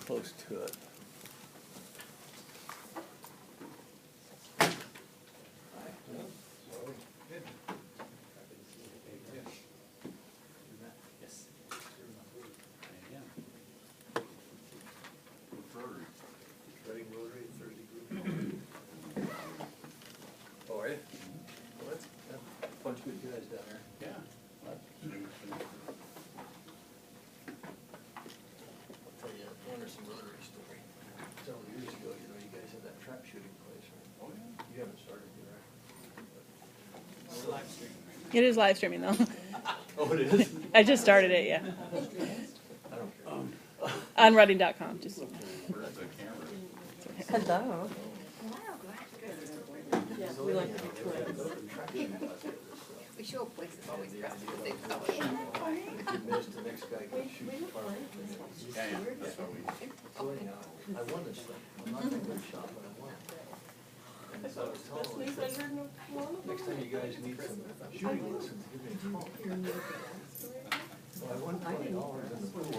close to it. Bunch of good guys down there. Yeah. I'll tell you a Anderson Rotary story. Several years ago, you guys had that trap shooting place, right? Oh, yeah. You haven't started yet, It's live streaming. It is live streaming though. right? Oh, it is? I just started it, yeah. I don't care. On Reading.com. Just Where's the camera? Hello. We like to be toured. We show up places always dressed as they come in. If you miss, the next guy can shoot the target. Yeah, yeah, that's what we. So anyhow, I won this thing. I'm not a good shot, but I won. And so I was telling him, next time you guys need some shooting lessons, give me a call. So I won $20 in the pool.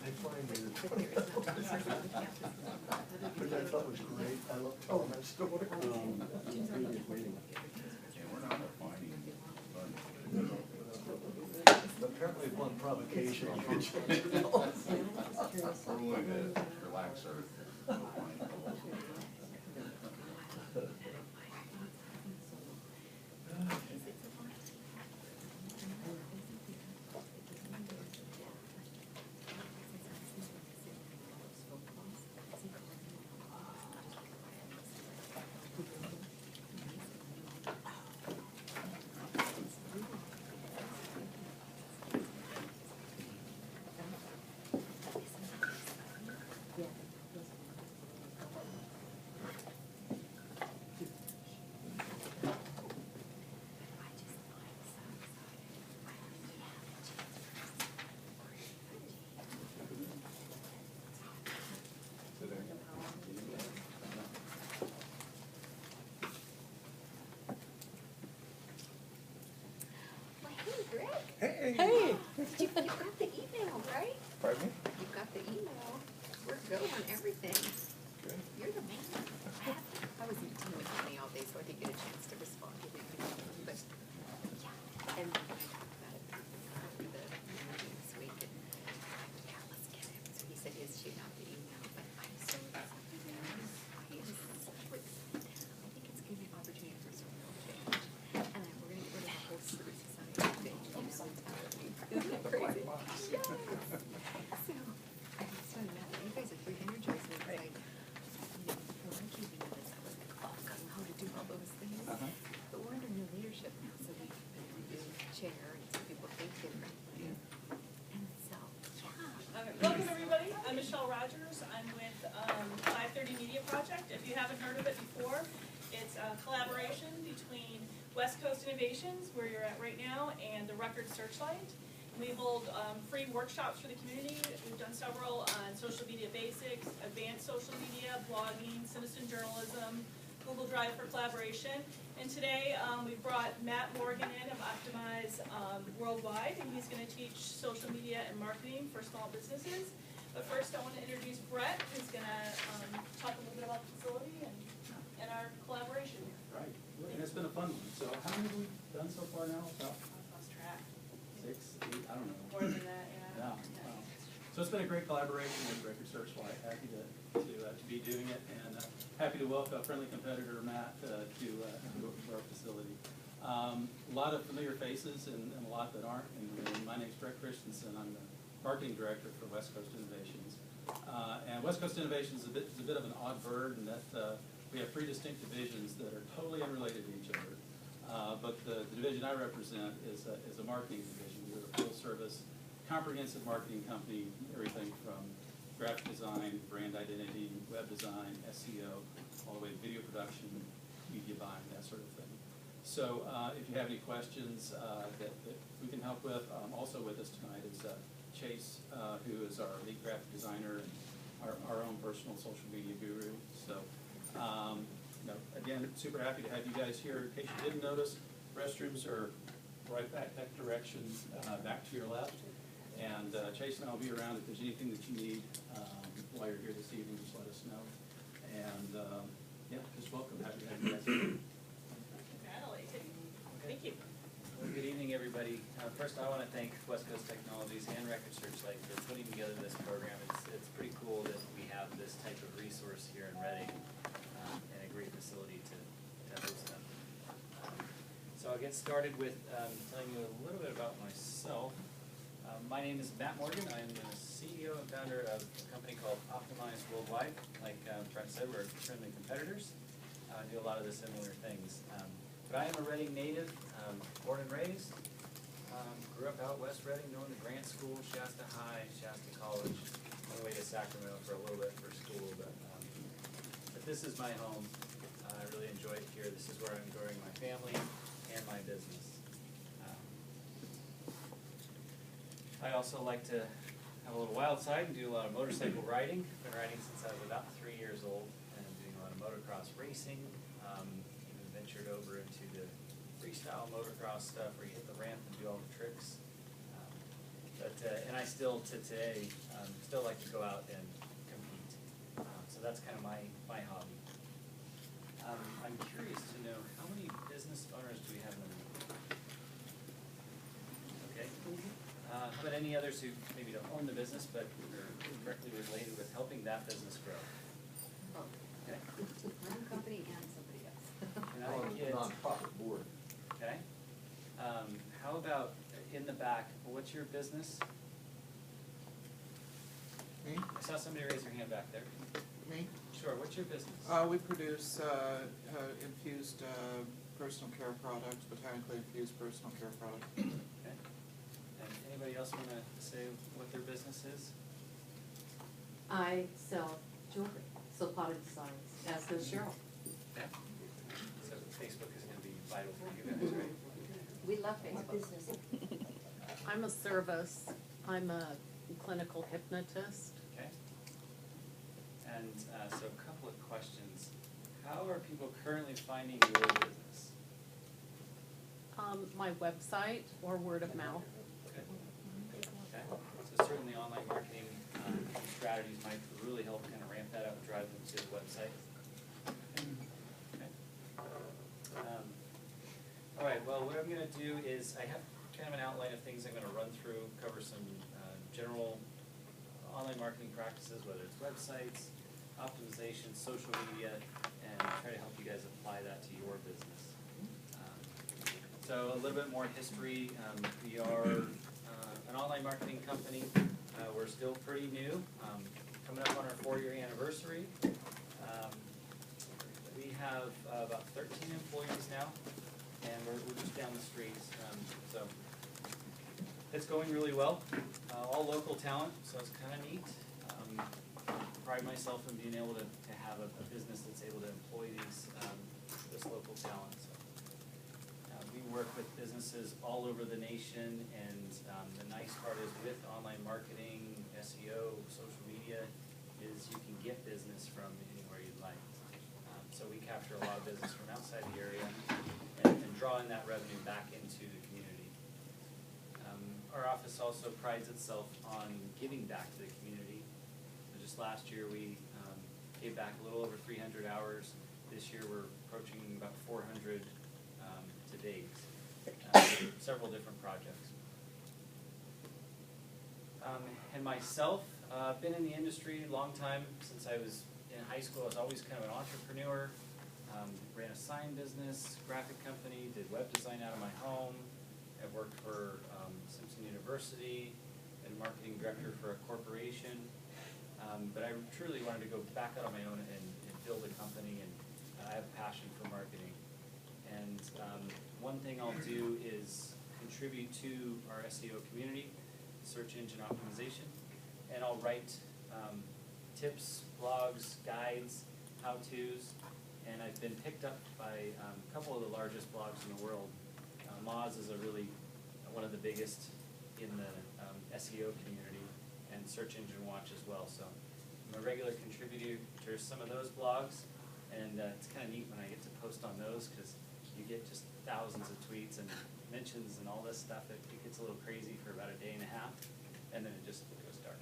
I find you $20. Which I thought was great. I love telling that story. Yeah, we're not finding. Apparently upon provocation, you can change it. We're willing to relax our. Well, hey, Greg, Hey. hey. you got the email, right? Pardon me? You got the email. We're good on everything. Good. You're the man. I was in team with Tony all day, so I didn't get a chance to respond to everything. But, yeah, and I talked about it after the meeting this week, and yeah, let's get it. So he said he's shooting out the email, but I'm so excited. I am so excited. I think it's gonna be an opportunity for some real change. And then we're gonna go to the whole civil society thing. I'm so tired. Isn't that crazy? Yes. So, I'm so mad that you guys have re-energized me, because I, when I came into this, I was like, oh, I don't know how to do all those things. But we're under new leadership now, so we've been redoing the chair, and some people think differently. And so, yeah. Okay, welcome everybody. I'm Michelle Rogers. I'm with 530 Media Project. If you haven't heard of it before, it's a collaboration between West Coast Innovations, where you're at right now, and the Record Searchlight. We hold free workshops for the community. We've done several on social media basics, advanced social media, blogging, citizen journalism, Google Drive for collaboration. And today we brought Matt Morgan in of Optimize Worldwide, and he's going to teach social media and marketing for small businesses. But first I want to introduce Brett, who's going to talk a little bit about the facility and our collaboration. Right, and it's been a fun one. So how many have we done so far now? About Lost track. 6, 8, I don't know. More than that, yeah. Yeah. Wow. So it's been a great collaboration with Record Searchlight. Happy to be doing it, and happy to welcome friendly competitor Matt to our facility. A lot of familiar faces and a lot that aren't. And my name's Brett Christensen. I'm the marketing director for West Coast Innovations. And West Coast Innovations is a bit of an odd bird in that we have 3 distinct divisions that are totally unrelated to each other. But the division I represent is a marketing division. We're a full-service, comprehensive marketing company, everything from graphic design, brand identity, web design, SEO, all the way to video production, media buying, that sort of thing. So if you have any questions that we can help with, also with us tonight is Chase, who is our lead graphic designer and our own personal social media guru. So again, super happy to have you guys here. In case you didn't notice, restrooms are right back that direction, back to your left. And Chase and I will be around if there's anything that you need. while you're here this evening, just let us know. And, yeah, just welcome, happy to have you guys here. Natalie, thank you. Well, good evening, everybody. First, I want to thank West Coast Technologies and Record Searchlight for putting together this program. It's pretty cool that we have this type of resource here in Reading, and a great facility to host them. So I'll get started with telling you a little bit about myself. My name is Matt Morgan. I'm the CEO and founder of a company called Optimize Worldwide. Like Brent said, we're friendly competitors. Do a lot of the similar things. But I am a Reading native, born and raised. Grew up out west Reading, going to Grant School, Shasta High, Shasta College. On the way to Sacramento for a little bit for school, but this is my home. I really enjoy it here. This is where I'm growing my family and my business. I also like to have a little wild side and do a lot of motorcycle riding. I've been riding since I was about 3 years old, and I'm doing a lot of motocross racing. Even ventured over into the freestyle motocross stuff where you hit the ramp and do all the tricks. And I still, to today, still like to go out and compete. So that's kind of my hobby. I'm curious to know, how many business owners do we have in the room? Okay. How about any others who maybe don't own the business, but are directly related with helping that business grow? Okay. My own company and somebody else. And I have kids. Nonprofit board. Okay. How about in the back, what's your business? Me? I saw somebody raise their hand back there. Me? Sure, what's your business? We produce infused personal care products, botanically infused personal care products. Okay. And anybody else want to say what their business is? I sell jewelry, so potted designs, as does Cheryl. Yeah. So Facebook is going to be vital for you guys, right? We love Facebook. I'm a service. I'm a clinical hypnotist. Okay. And so a couple of questions. How are people currently finding your business? My website or word of mouth. Okay. Okay. So certainly online marketing strategies might really help kind of ramp that up and drive them to the website. Okay. All right, well, what I'm going to do is I have kind of an outline of things I'm going to run through, cover some general online marketing practices, whether it's websites, optimization, social media, and try to help you guys apply that to your business. So a little bit more history. We are an online marketing company. We're still pretty new, coming up on our 4-year anniversary. We have about 13 employees now, and we're just down the street. So it's going really well. All local talent, so it's kind of neat. Pride myself in being able to have a business that's able to employ this local talent. So, we work with businesses all over the nation, and the nice part is with online marketing, SEO, social media, is you can get business from anywhere you'd like. So we capture a lot of business from outside the area and drawing that revenue back into the community. Our office also prides itself on giving back to the community. So just last year we gave back a little over 300 hours. This year we're approaching about 400 to date. Several different projects. And myself, I've been in the industry a long time. Since I was in high school, I was always kind of an entrepreneur. Ran a sign business, graphic company, did web design out of my home. I've worked for Simpson University, been marketing director for a corporation. But I truly wanted to go back out on my own and build a company, and I have a passion for marketing. And one thing I'll do is contribute to our SEO community, search engine optimization, and I'll write tips, blogs, guides, how-tos, and I've been picked up by a couple of the largest blogs in the world. Moz is one of the biggest in the SEO community, and Search Engine Watch as well. So I'm a regular contributor to some of those blogs, and it's kind of neat when I get to post on those, because you get just thousands of tweets and mentions and all this stuff. It gets a little crazy for about a day and a half, and then it just goes dark.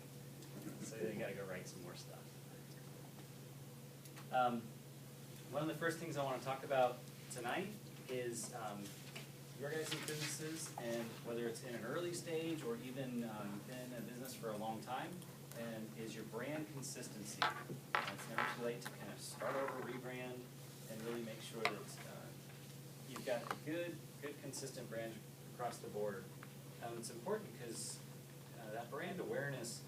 So you gotta go write some more stuff. One of the first things I want to talk about tonight is your guys' businesses, and whether it's in an early stage or even been in a business for a long time, and is your brand consistency. It's never too late to kind of start over, rebrand, and really make sure that you've got a good consistent brand across the board. It's important because that brand awareness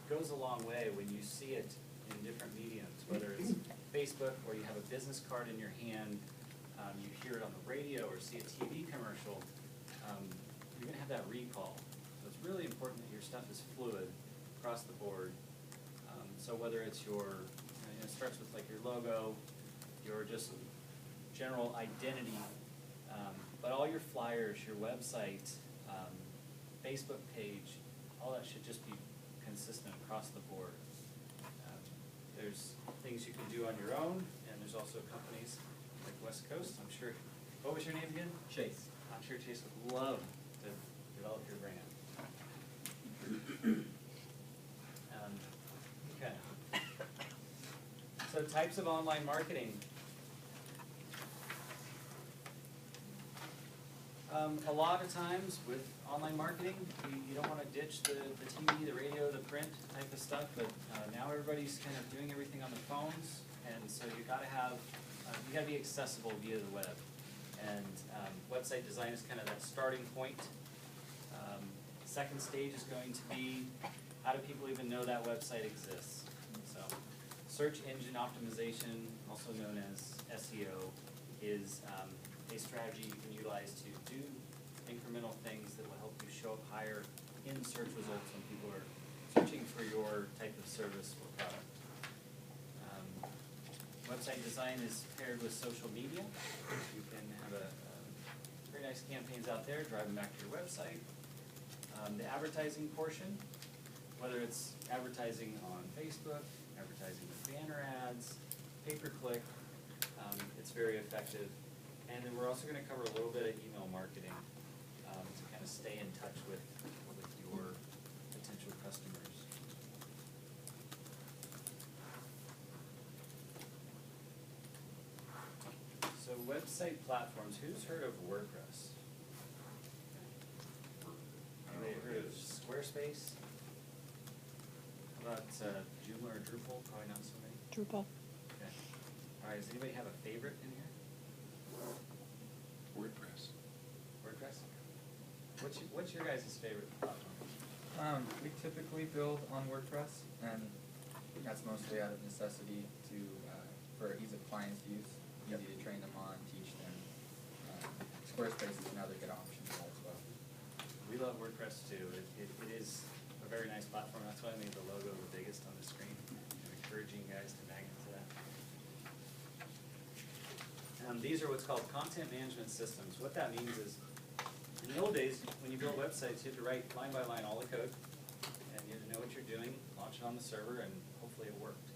goes a long way when you see it in different mediums, whether it's Facebook or you have a business card in your hand, you hear it on the radio or see a TV commercial, you're going to have that recall. So it's really important that your stuff is fluid across the board. So whether it's your, it starts with like your logo, your just general identity, but all your flyers, your website, Facebook page, all that should just be consistent across the board. There's things you can do on your own, and there's also companies like West Coast. I'm sure, what was your name again? Chase. I'm sure Chase would love to develop your brand. Okay. So types of online marketing. A lot of times with online marketing, you don't want to ditch the TV, the radio, the print type of stuff, but now everybody's kind of doing everything on the phones, and so you got to have, you got to be accessible via the web. And website design is kind of that starting point. Second stage is going to be, how do people even know that website exists? So search engine optimization, also known as SEO, is a strategy you can utilize to do incremental things that will help you show up higher in search results when people are searching for your type of service or product. Website design is paired with social media. You can have very nice campaigns out there, drive them back to your website. The advertising portion, whether it's advertising on Facebook, advertising with banner ads, pay-per-click, it's very effective. And then we're also going to cover a little bit of email marketing to kind of stay in touch with your potential customers. So website platforms, who's heard of WordPress? Anybody heard of Squarespace? How about Joomla or Drupal? Probably not so many. Drupal. Okay. All right, does anybody have a favorite in here? WordPress. WordPress? What's your guys' favorite platform? We typically build on WordPress, and that's mostly out of necessity to for ease of clients' use, easy to train them on, teach them. Squarespace is another good option for that as well. We love WordPress too. It is a very nice platform. That's why I made the logo the biggest on the screen. I'm encouraging you guys to mag into that. These are what's called content management systems. What that means is, in the old days, when you build websites, you had to write line by line all the code, and you had to know what you're doing, launch it on the server, and hopefully it worked.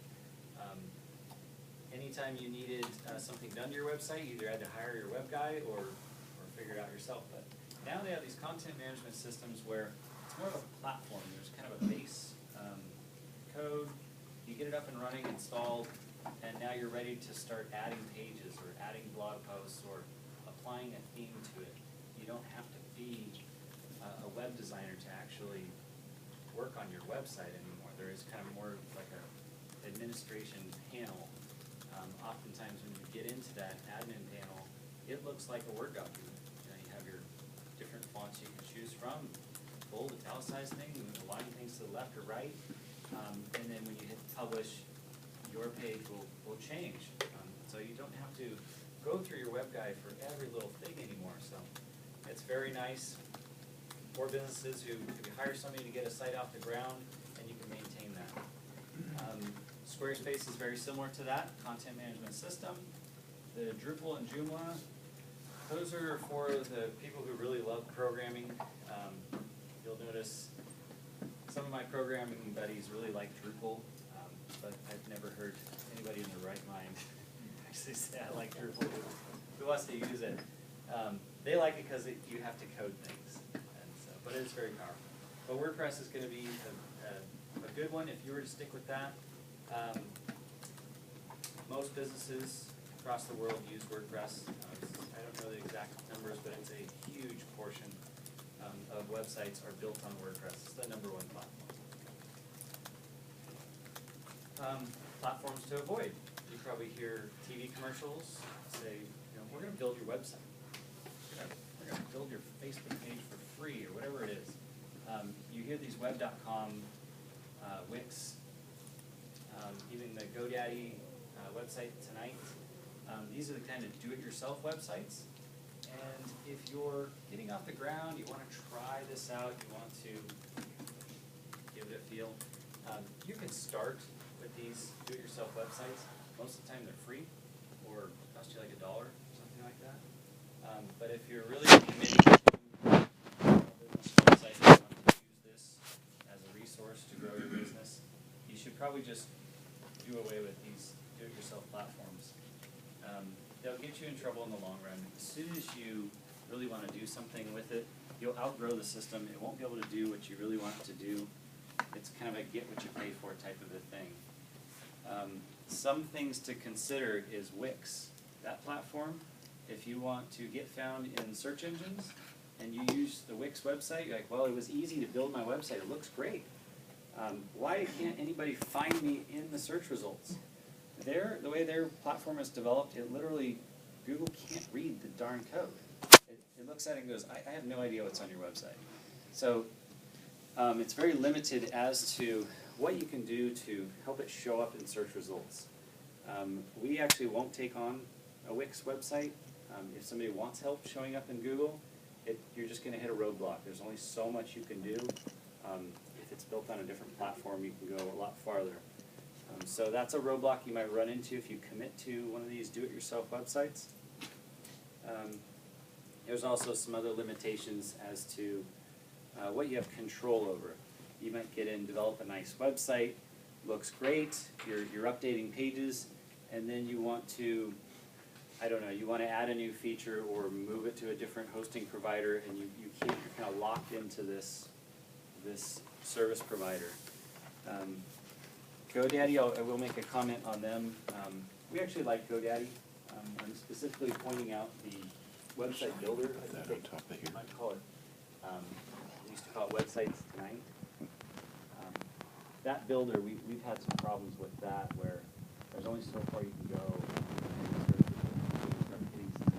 Anytime you needed something done to your website, you either had to hire your web guy or figure it out yourself. But now they have these content management systems where it's more of a platform. There's kind of a base code. You get it up and running, installed, and now you're ready to start adding pages or adding blog posts or applying a theme to it. You don't have to be a web designer to actually work on your website anymore. There is kind of more like a administration panel. Oftentimes when you get into that admin panel, it looks like a Word document. You have your different fonts you can choose from, bold, italicized thing, align things to the left or right, and then when you hit publish, your page will change. So you don't have to go through your web guide for every little thing anymore. So it's very nice for businesses who you hire somebody to get a site off the ground, and you can maintain that. Squarespace is very similar to that content management system. The Drupal and Joomla, those are for the people who really love programming. You'll notice some of my programming buddies really like Drupal, but I've never heard anybody in their right mind actually say I like Drupal. Who wants to use it? They like it because you have to code things, and so, but it's very powerful. But WordPress is going to be a good one, if you were to stick with that, most businesses across the world use WordPress. I don't know the exact numbers, but it's a huge portion of websites are built on WordPress. It's the #1 platform. Platforms to avoid. You probably hear TV commercials say, we're going to build your website. We're going to build your Facebook page for free or whatever it is. You hear these web.com, Wix, even the GoDaddy website tonight. These are the kind of do-it-yourself websites. And if you're getting off the ground, you want to try this out, you want to give it a feel, you can start with these do-it-yourself websites. Most of the time they're free or cost you like $1 or something like that. But if you're really committing to a business website and you want to use this as a resource to grow your business, you should probably just do away with these do-it-yourself platforms. They'll get you in trouble in the long run. As soon as you really want to do something with it, you'll outgrow the system. It won't be able to do what you really want it to do. It's kind of a get what you pay for type of a thing. Some things to consider is Wix. That platform, if you want to get found in search engines and you use the Wix website, you're like, well, it was easy to build my website. It looks great. Why can't anybody find me in the search results? The way their platform is developed, it literally, Google can't read the darn code. It looks at it and goes, I have no idea what's on your website. So it's very limited as to what you can do to help it show up in search results. We actually won't take on a Wix website. If somebody wants help showing up in Google, you're just going to hit a roadblock. There's only so much you can do. If it's built on a different platform, you can go a lot farther. So that's a roadblock you might run into if you commit to one of these do-it-yourself websites. There's also some other limitations as to what you have control over. You might get in, develop a nice website, looks great, you're updating pages, and then you want to, I don't know, you want to add a new feature or move it to a different hosting provider, and you can't, you're kind of locked into this service provider. GoDaddy, I will make a comment on them. We actually like GoDaddy. I'm specifically pointing out the website builder. I think they might call it, we used to call it Websites Tonight. That builder, we've had some problems with that where there's only so far you can go and start hitting some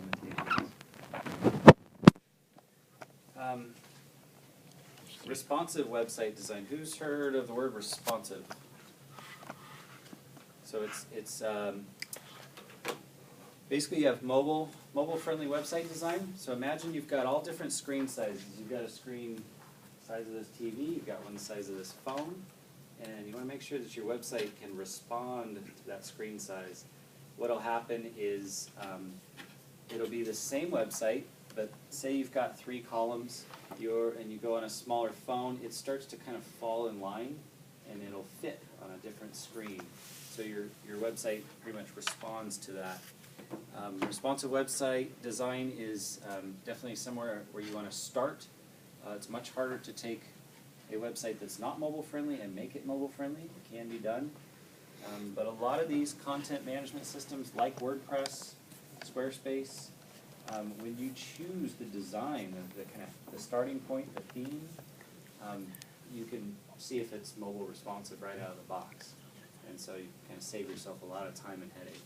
limitations. Responsive website design. Who's heard of the word responsive? So it's basically you have mobile-friendly website design. So imagine you've got all different screen sizes. You've got a screen size of this TV, you've got one the size of this phone, and you want to make sure that your website can respond to that screen size. What'll happen is it'll be the same website, but say you've got 3 columns, and you go on a smaller phone, it starts to kind of fall in line, and it'll fit on a different screen. So your website pretty much responds to that. Responsive website design is definitely somewhere where you want to start. It's much harder to take a website that's not mobile friendly and make it mobile friendly. It can be done. But a lot of these content management systems like WordPress, Squarespace, when you choose the design, the starting point, the theme, you can see if it's mobile responsive right out of the box. And so you kind of save yourself a lot of time and headache.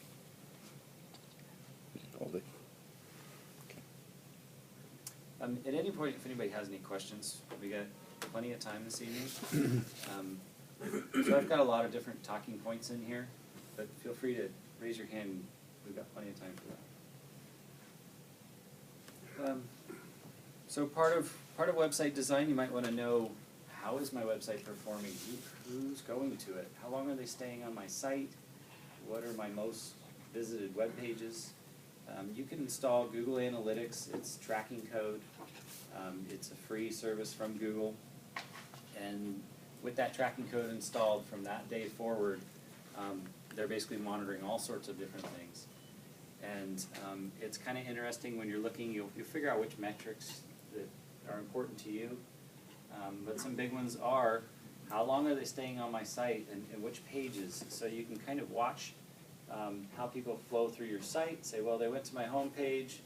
At any point, if anybody has any questions, we got plenty of time this evening. So I've got a lot of different talking points in here, but feel free to raise your hand. We've got plenty of time for that. So part of website design, you might want to know, how is my website performing? Who's going to it? How long are they staying on my site? What are my most visited web pages? You can install Google Analytics. It's tracking code. It's a free service from Google. And with that tracking code installed from that day forward, they're basically monitoring all sorts of different things. And it's kind of interesting when you're looking, you'll figure out which metrics that are important to you. But some big ones are how long are they staying on my site and which pages, so you can kind of watch how people flow through your site. Say, well, they went to my home page,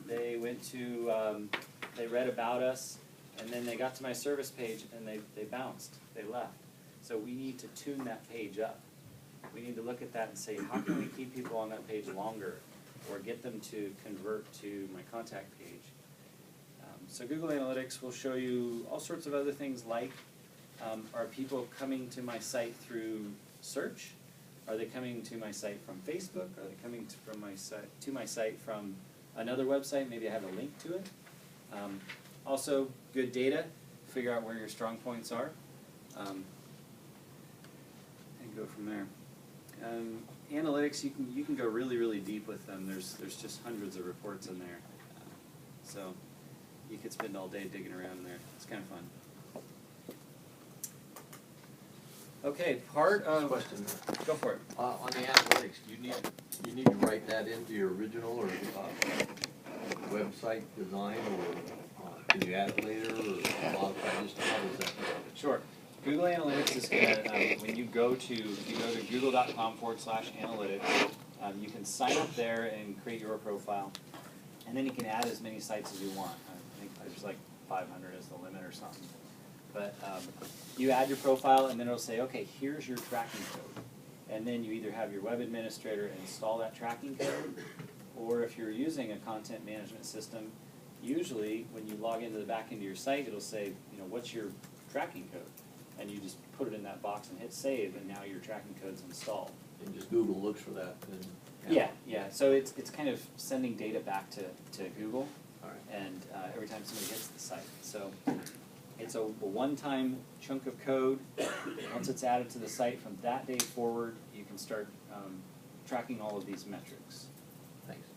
they went to, they read about us, and then they got to my service page and they bounced, they left. So we need to tune that page up. We need to look at that and say, how can we keep people on that page longer, or get them to convert to my contact page? So Google Analytics will show you all sorts of other things like, are people coming to my site through search? Are they coming to my site from Facebook? Are they coming from my site from another website? Maybe I have a link to it. Also, good data, figure out where your strong points are, and go from there. Analytics, you can go really, really deep with them. There's just hundreds of reports in there. So you could spend all day digging around in there. It's kind of fun. Okay, part of... Question. Go for it. On the analytics, you need to write that into your original or website design, or can you add it later, or modify this? How does that go? Sure. Google Analytics is gonna, when you go to google.com/analytics, you can sign up there and create your profile, and then you can add as many sites as you want. I think there's like 500 as the limit or something. But you add your profile, and then it'll say, okay, here's your tracking code. And then you either have your web administrator install that tracking code, or if you're using a content management system, usually when you log into the back end of your site, it'll say, what's your tracking code? And you just put it in that box and hit save, and now your tracking code's installed. And just Google looks for that. And Yeah. So it's kind of sending data back to Google, All right. and every time somebody hits the site. So it's a one-time chunk of code. Once it's added to the site, from that day forward, you can start tracking all of these metrics. Thanks.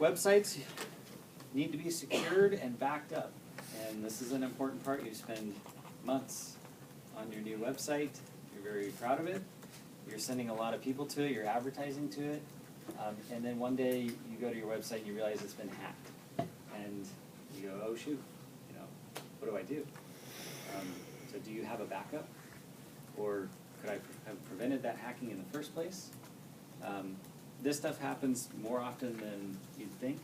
Websites need to be secured and backed up, and this is an important part. You spend months on your new website. You're very proud of it. You're sending a lot of people to it. You're advertising to it, and then one day you go to your website and you realize it's been hacked, and you go, oh shoot, what do I do? So do you have a backup, or could I have prevented that hacking in the first place? This stuff happens more often than you'd think.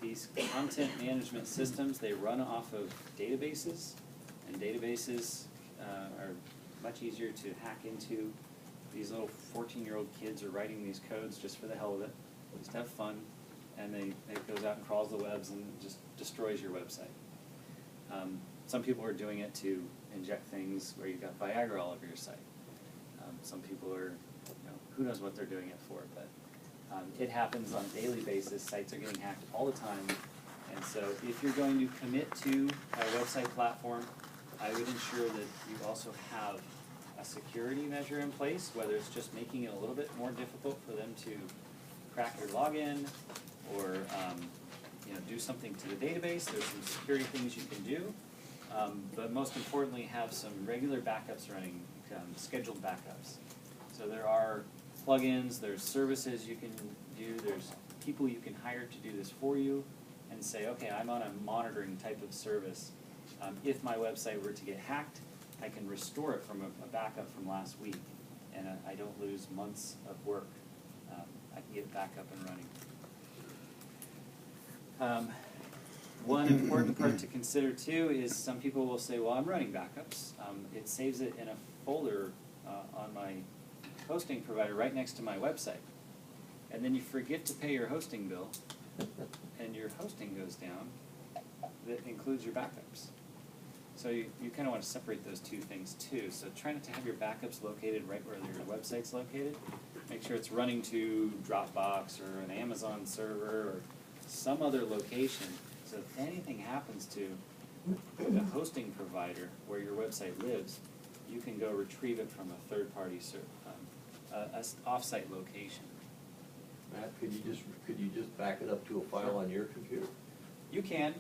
These content management systems, they run off of databases, and databases are much easier to hack into. These little 14-year-old kids are writing these codes just for the hell of it, just to have fun, and it goes out and crawls the webs and just destroys your website. Some people are doing it to inject things where you've got Viagra all over your site. Some people are, who knows what they're doing it for, but it happens on a daily basis. Sites are getting hacked all the time, and so if you're going to commit to a website platform, I would ensure that you also have a security measure in place, whether it's just making it a little bit more difficult for them to crack your login, or do something to the database. There's some security things you can do, but most importantly, have some regular backups running, scheduled backups. So there are plugins, there's services you can do, there's people you can hire to do this for you, and say, okay, I'm on a monitoring type of service. If my website were to get hacked, I can restore it from a backup from last week, and I don't lose months of work. I can get it back up and running. One important part to consider too is some people will say, well, I'm running backups. It saves it in a folder on my hosting provider right next to my website. And then you forget to pay your hosting bill, and your hosting goes down. That includes your backups. So you kind of want to separate those two things too. So try not to have your backups located right where your website's located. Make sure it's running to Dropbox or an Amazon server or some other location. So if anything happens to the hosting provider where your website lives, you can go retrieve it from a third-party off-site location. Matt, could you just back it up to a file on your computer? You can.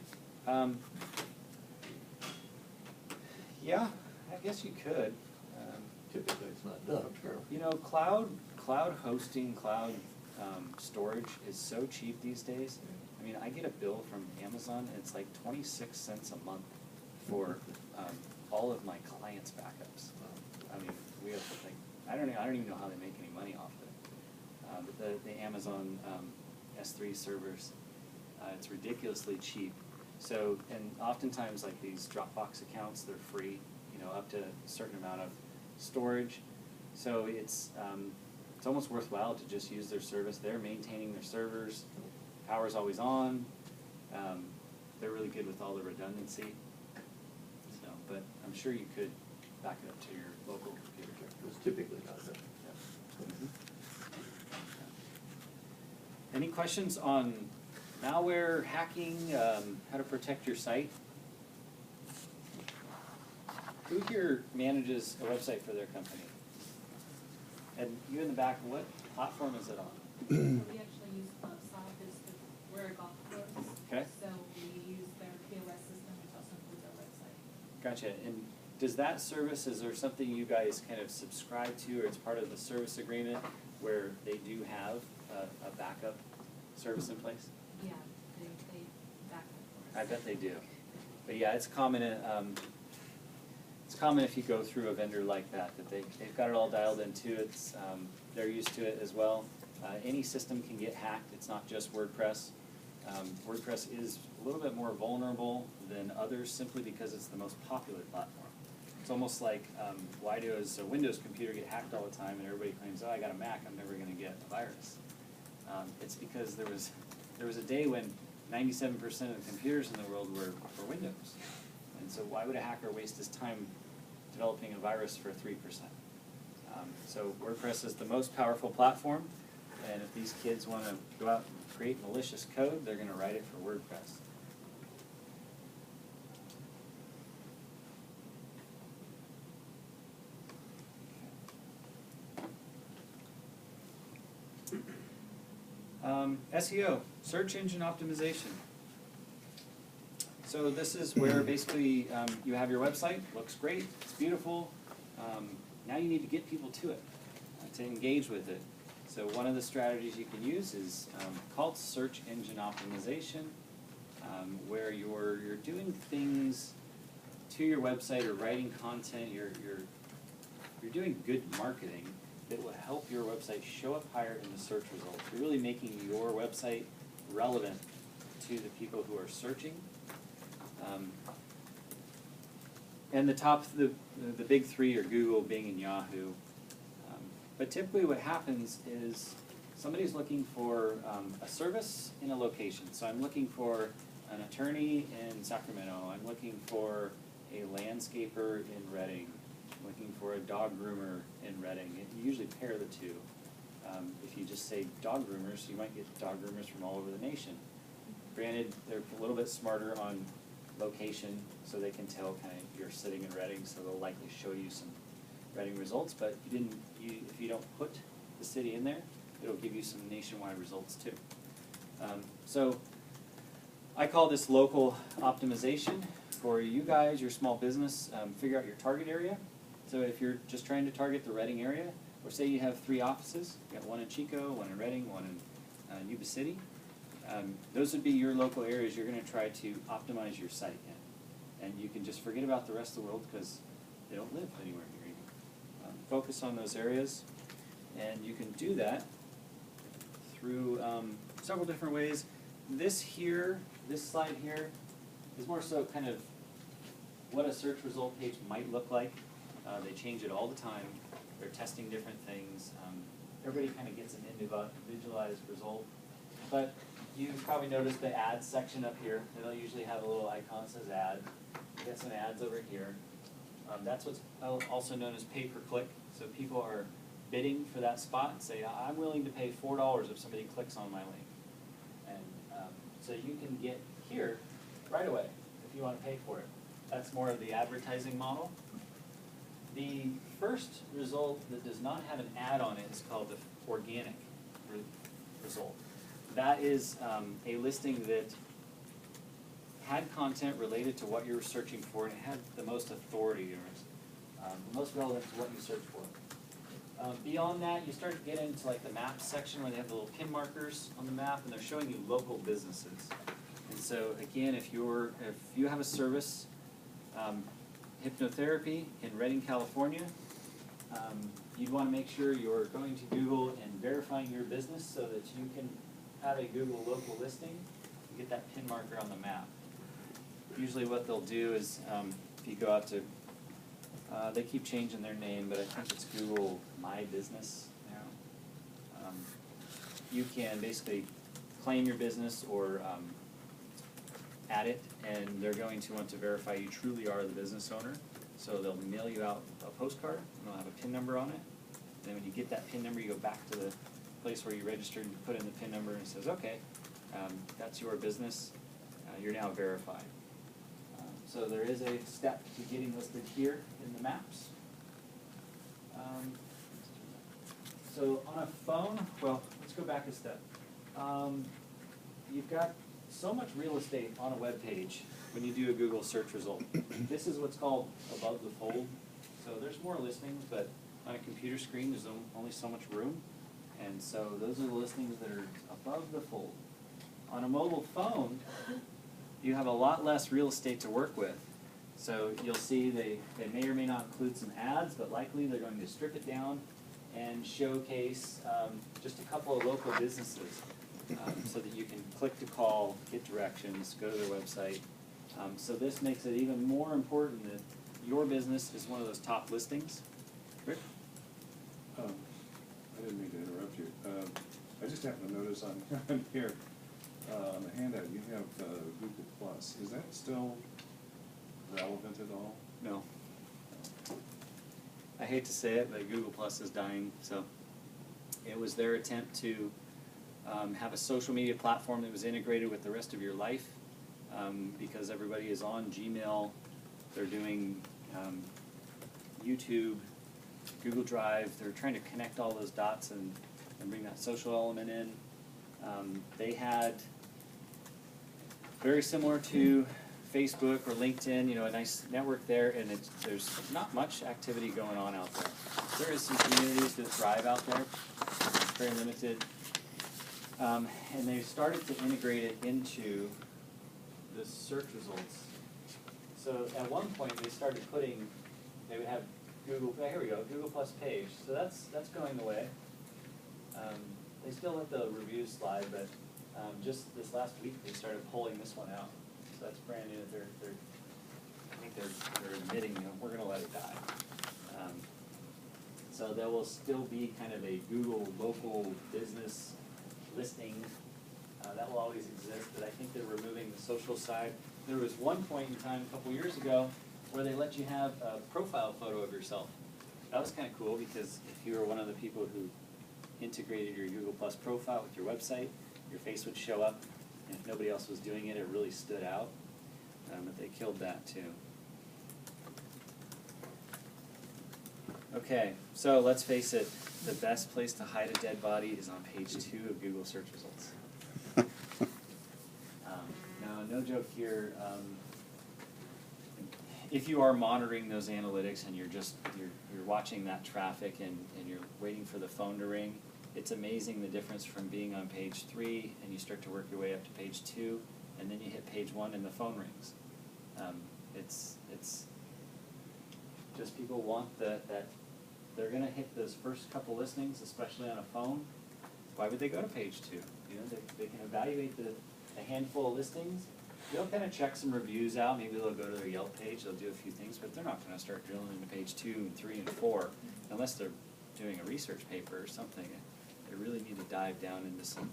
Yeah, I guess you could. Typically, it's not done, apparently. Cloud hosting, cloud storage is so cheap these days. I mean, I get a bill from Amazon, and it's like 26 cents a month for all of my clients' backups. I mean, we have like, I don't even know how they make any money off of it. But the Amazon S3 servers, it's ridiculously cheap. So, and oftentimes like these Dropbox accounts, they're free, you know, up to a certain amount of storage. So it's almost worthwhile to just use their service. They're maintaining their servers. Power's always on. They're really good with all the redundancy. So, but I'm sure you could back it up to your local computer. It's typically not that. Any questions on malware, hacking, how to protect your site? Who here manages a website for their company? And you in the back, what platform is it on? We actually use Solid as where golf course. Okay. So we use their POS system, which also includes our website. Gotcha. And does that service, is there something you guys kind of subscribe to, or it's part of the service agreement where they do have a backup service in place? Yeah, they back it for us. I bet they do. But yeah, it's common. It's common if you go through a vendor like that they've got it all dialed into. It's they're used to it as well. Any system can get hacked. It's not just WordPress. WordPress is a little bit more vulnerable than others simply because it's the most popular platform. It's almost like why does a Windows computer get hacked all the time and everybody claims, oh, I got a Mac, I'm never going to get a virus. It's because there was a day when 97% of the computers in the world were Windows. And so why would a hacker waste his time developing a virus for 3%? So WordPress is the most powerful platform, and if these kids want to go out and create malicious code, they're going to write it for WordPress. SEO, search engine optimization. So this is where basically you have your website, looks great, it's beautiful. Now you need to get people to it, to engage with it. So one of the strategies you can use is called search engine optimization, where you're doing things to your website or writing content. You're doing good marketing that will help your website show up higher in the search results. You're really making your website relevant to the people who are searching. And the big three are Google, Bing, and Yahoo. But typically what happens is somebody's looking for a service in a location. So I'm looking for an attorney in Sacramento. I'm looking for a landscaper in Redding. I'm looking for a dog groomer in Redding. You usually pair the two. If you just say dog groomers, you might get dog groomers from all over the nation. Granted, they're a little bit smarter on location, so they can tell kind of you're sitting in Redding, so they'll likely show you some Redding results. But if you don't put the city in there, it'll give you some nationwide results too. So I call this local optimization for you guys, your small business. Figure out your target area. So if you're just trying to target the Redding area, or say you have 3 offices, you got one in Chico, one in Redding, one in Yuba City. Those would be your local areas you're going to try to optimize your site in. And you can just forget about the rest of the world because they don't live anywhere near you. Focus on those areas, and you can do that through several different ways. This slide here, is more so kind of what a search result page might look like. They change it all the time. They're testing different things. Everybody kind of gets an individualized result. But you've probably noticed the ads section up here. They'll usually have a little icon that says ad. You get some ads over here. That's what's also known as pay-per-click. So people are bidding for that spot and say, I'm willing to pay $4 if somebody clicks on my link. And so you can get here right away if you want to pay for it. That's more of the advertising model. The first result that does not have an ad on it is called the organic result. That is a listing that had content related to what you were searching for, and it had the most authority, or most relevant to what you searched for. Beyond that, you start to get into like the map section where they have the little pin markers on the map, and they're showing you local businesses. And so again, if you have a service, hypnotherapy in Redding, California, you'd want to make sure you're going to Google and verifying your business so that you can have a Google local listing and get that pin marker on the map. Usually what they'll do is, if you go out to, they keep changing their name, but I think it's Google My Business now. You can basically claim your business or add it, and they're going to want to verify you truly are the business owner. So they'll mail you out a postcard, and they'll have a PIN number on it. And then when you get that PIN number, you go back to the place where you registered, you put in the PIN number, and it says, okay, that's your business, you're now verified. So there is a step to getting listed here in the maps. So on a phone, well, let's go back a step. You've got so much real estate on a web page when you do a Google search result. This is what's called above the fold. So there's more listings, but on a computer screen there's only so much room. And so those are the listings that are above the fold. On a mobile phone, you have a lot less real estate to work with. So you'll see they may or may not include some ads, but likely they're going to strip it down and showcase just a couple of local businesses so that you can click to call, get directions, go to their website. So this makes it even more important that your business is one of those top listings. Rick? I didn't mean to interrupt you. I just happened to notice on here, on the handout, you have Google Plus. Is that still relevant at all? No. I hate to say it, but Google Plus is dying. So it was their attempt to have a social media platform that was integrated with the rest of your life, because everybody is on Gmail. They're doing YouTube, Google Drive. They're trying to connect all those dots and bring that social element in. They had, very similar to Facebook or LinkedIn, you know, a nice network there, and there's not much activity going on out there. There is some communities that thrive out there, very limited. And they started to integrate it into the search results. So at one point they started putting, they would have Google, here we go, Google Plus page. So that's going away. They still let the reviews slide, but just this last week they started pulling this one out. So that's brand new. I think they're admitting, you know, we're going to let it die. So there will still be kind of a Google local business listing. That will always exist, but I think they're removing the social side. There was one point in time a couple years ago where they let you have a profile photo of yourself. That was kind of cool because if you were one of the people who integrated your Google Plus profile with your website, your face would show up, and if nobody else was doing it, it really stood out. But they killed that too. Okay, so let's face it, the best place to hide a dead body is on page 2 of Google search results. Now, no joke here, if you are monitoring those analytics and you're watching that traffic and you're waiting for the phone to ring, it's amazing the difference from being on page 3 and you start to work your way up to page 2 and then you hit page 1 and the phone rings. It's just people want that they're going to hit those first couple listings, especially on a phone. Why would they go to page 2? You know, they can evaluate a handful of listings. They'll kind of check some reviews out. Maybe they'll go to their Yelp page. They'll do a few things, but they're not going to start drilling into page 2 and 3 and 4 unless they're doing a research paper or something. They really need to dive down into some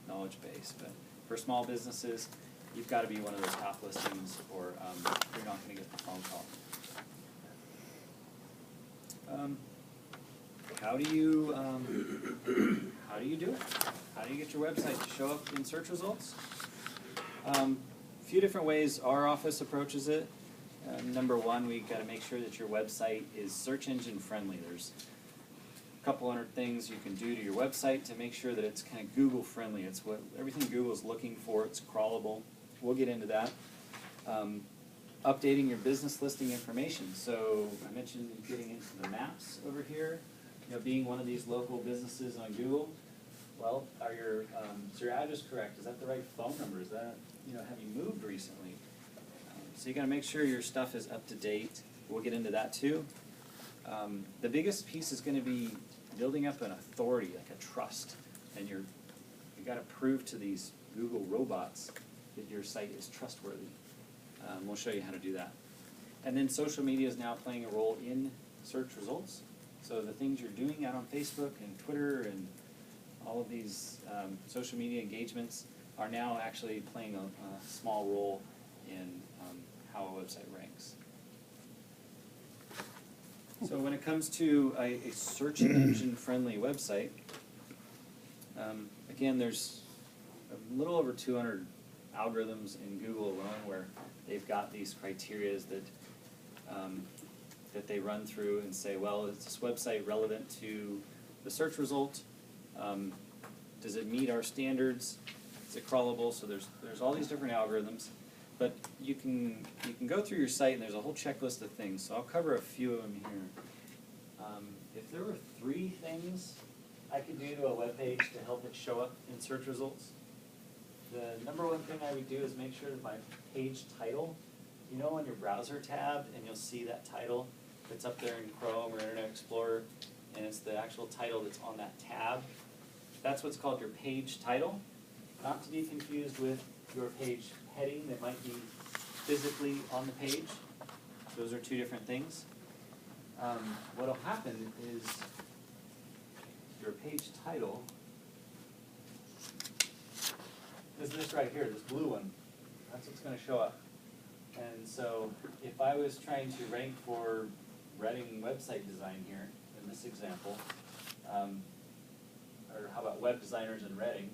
knowledge base. But for small businesses, you've got to be one of those top listings, or you're not going to get the phone call. How do you do it? How do you get your website to show up in search results? A few different ways our office approaches it. Number one, we've got to make sure that your website is search engine friendly. There's a couple hundred things you can do to your website to make sure that it's kind of Google friendly. It's what everything Google's looking for. It's crawlable. We'll get into that. Updating your business listing information. So I mentioned getting into the maps over here. being one of these local businesses on Google, well, is your address correct? Is that the right phone number? Is that, have you moved recently? So you gotta make sure your stuff is up to date. We'll get into that too. The biggest piece is gonna be building up an authority, like a trust. And you gotta prove to these Google robots that your site is trustworthy. We'll show you how to do that. And then social media is now playing a role in search results. So the things you're doing out on Facebook and Twitter and all of these social media engagements are now actually playing a small role in how a website ranks. So when it comes to a search engine friendly website, again, there's a little over 200 algorithms in Google alone where they've got these criteria that they run through and say, well, is this website relevant to the search result? Does it meet our standards? Is it crawlable? So there's all these different algorithms, but you can go through your site and there's a whole checklist of things. So I'll cover a few of them here. If there were 3 things I could do to a web page to help it show up in search results, the number one thing I would do is make sure that my page title, on your browser tab, and you'll see that title that's up there in Chrome or Internet Explorer, and it's the actual title that's on that tab. That's what's called your page title, not to be confused with your page heading that might be physically on the page. Those are 2 different things. What'll happen is your page title is this right here, this blue one. That's what's going to show up. And so if I was trying to rank for Reading website design here, in this example, or how about web designers in Reading,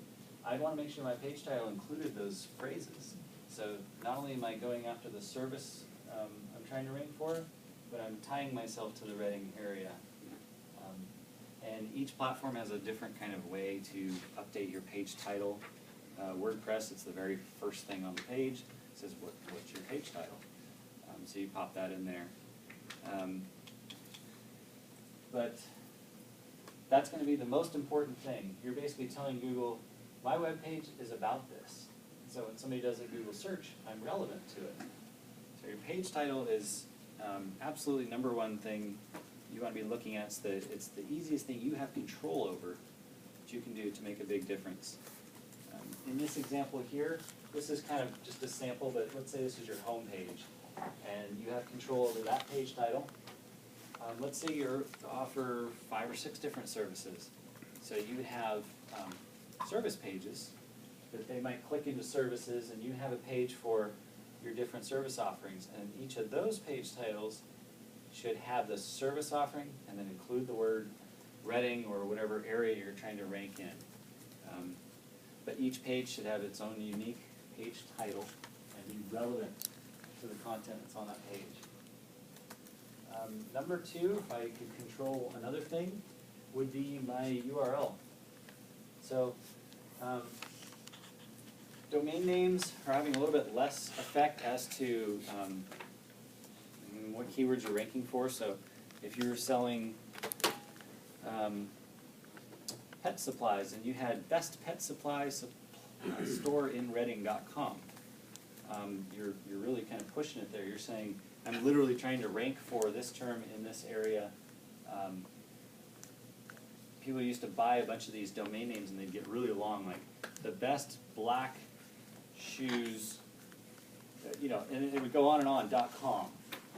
I'd want to make sure my page title included those phrases. So not only am I going after the service I'm trying to rank for, but I'm tying myself to the Reading area. And each platform has a different kind of way to update your page title. WordPress, it's the very first thing on the page. It says what's your page title. So you pop that in there. But that's going to be the most important thing. You're basically telling Google, my web page is about this. So when somebody does a Google search, I'm relevant to it. So your page title is absolutely number one thing you want to be looking at. It's the easiest thing you have control over that you can do to make a big difference. In this example here, this is kind of just a sample, but let's say this is your home page, and you have control over that page title. Let's say you offer 5 or 6 different services. So you have service pages that they might click into services, and you have a page for your different service offerings. And each of those page titles should have the service offering and then include the word Reading or whatever area you're trying to rank in. But each page should have its own unique page title and be relevant to the content that's on that page. Number 2, if I could control another thing, would be my URL. So domain names are having a little bit less effect as to what keywords you're ranking for. So if you're selling pet supplies and you had best pet supply store in Reading.com, you're really kind of pushing it there. You're saying, I'm literally trying to rank for this term in this area. People used to buy a bunch of these domain names and they'd get really long, like the best black shoes, and it would go on and on, .com.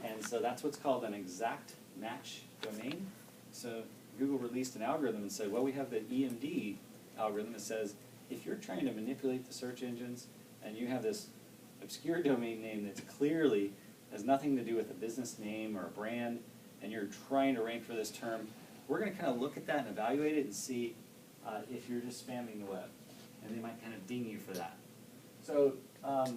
And so that's what's called an exact match domain. So Google released an algorithm and said, well, we have the EMD algorithm that says, if you're trying to manipulate the search engines and you have this obscure domain name that's clearly has nothing to do with a business name or a brand, and you're trying to rank for this term, we're going to kind of look at that and evaluate it and see if you're just spamming the web. And they might kind of ding you for that. So a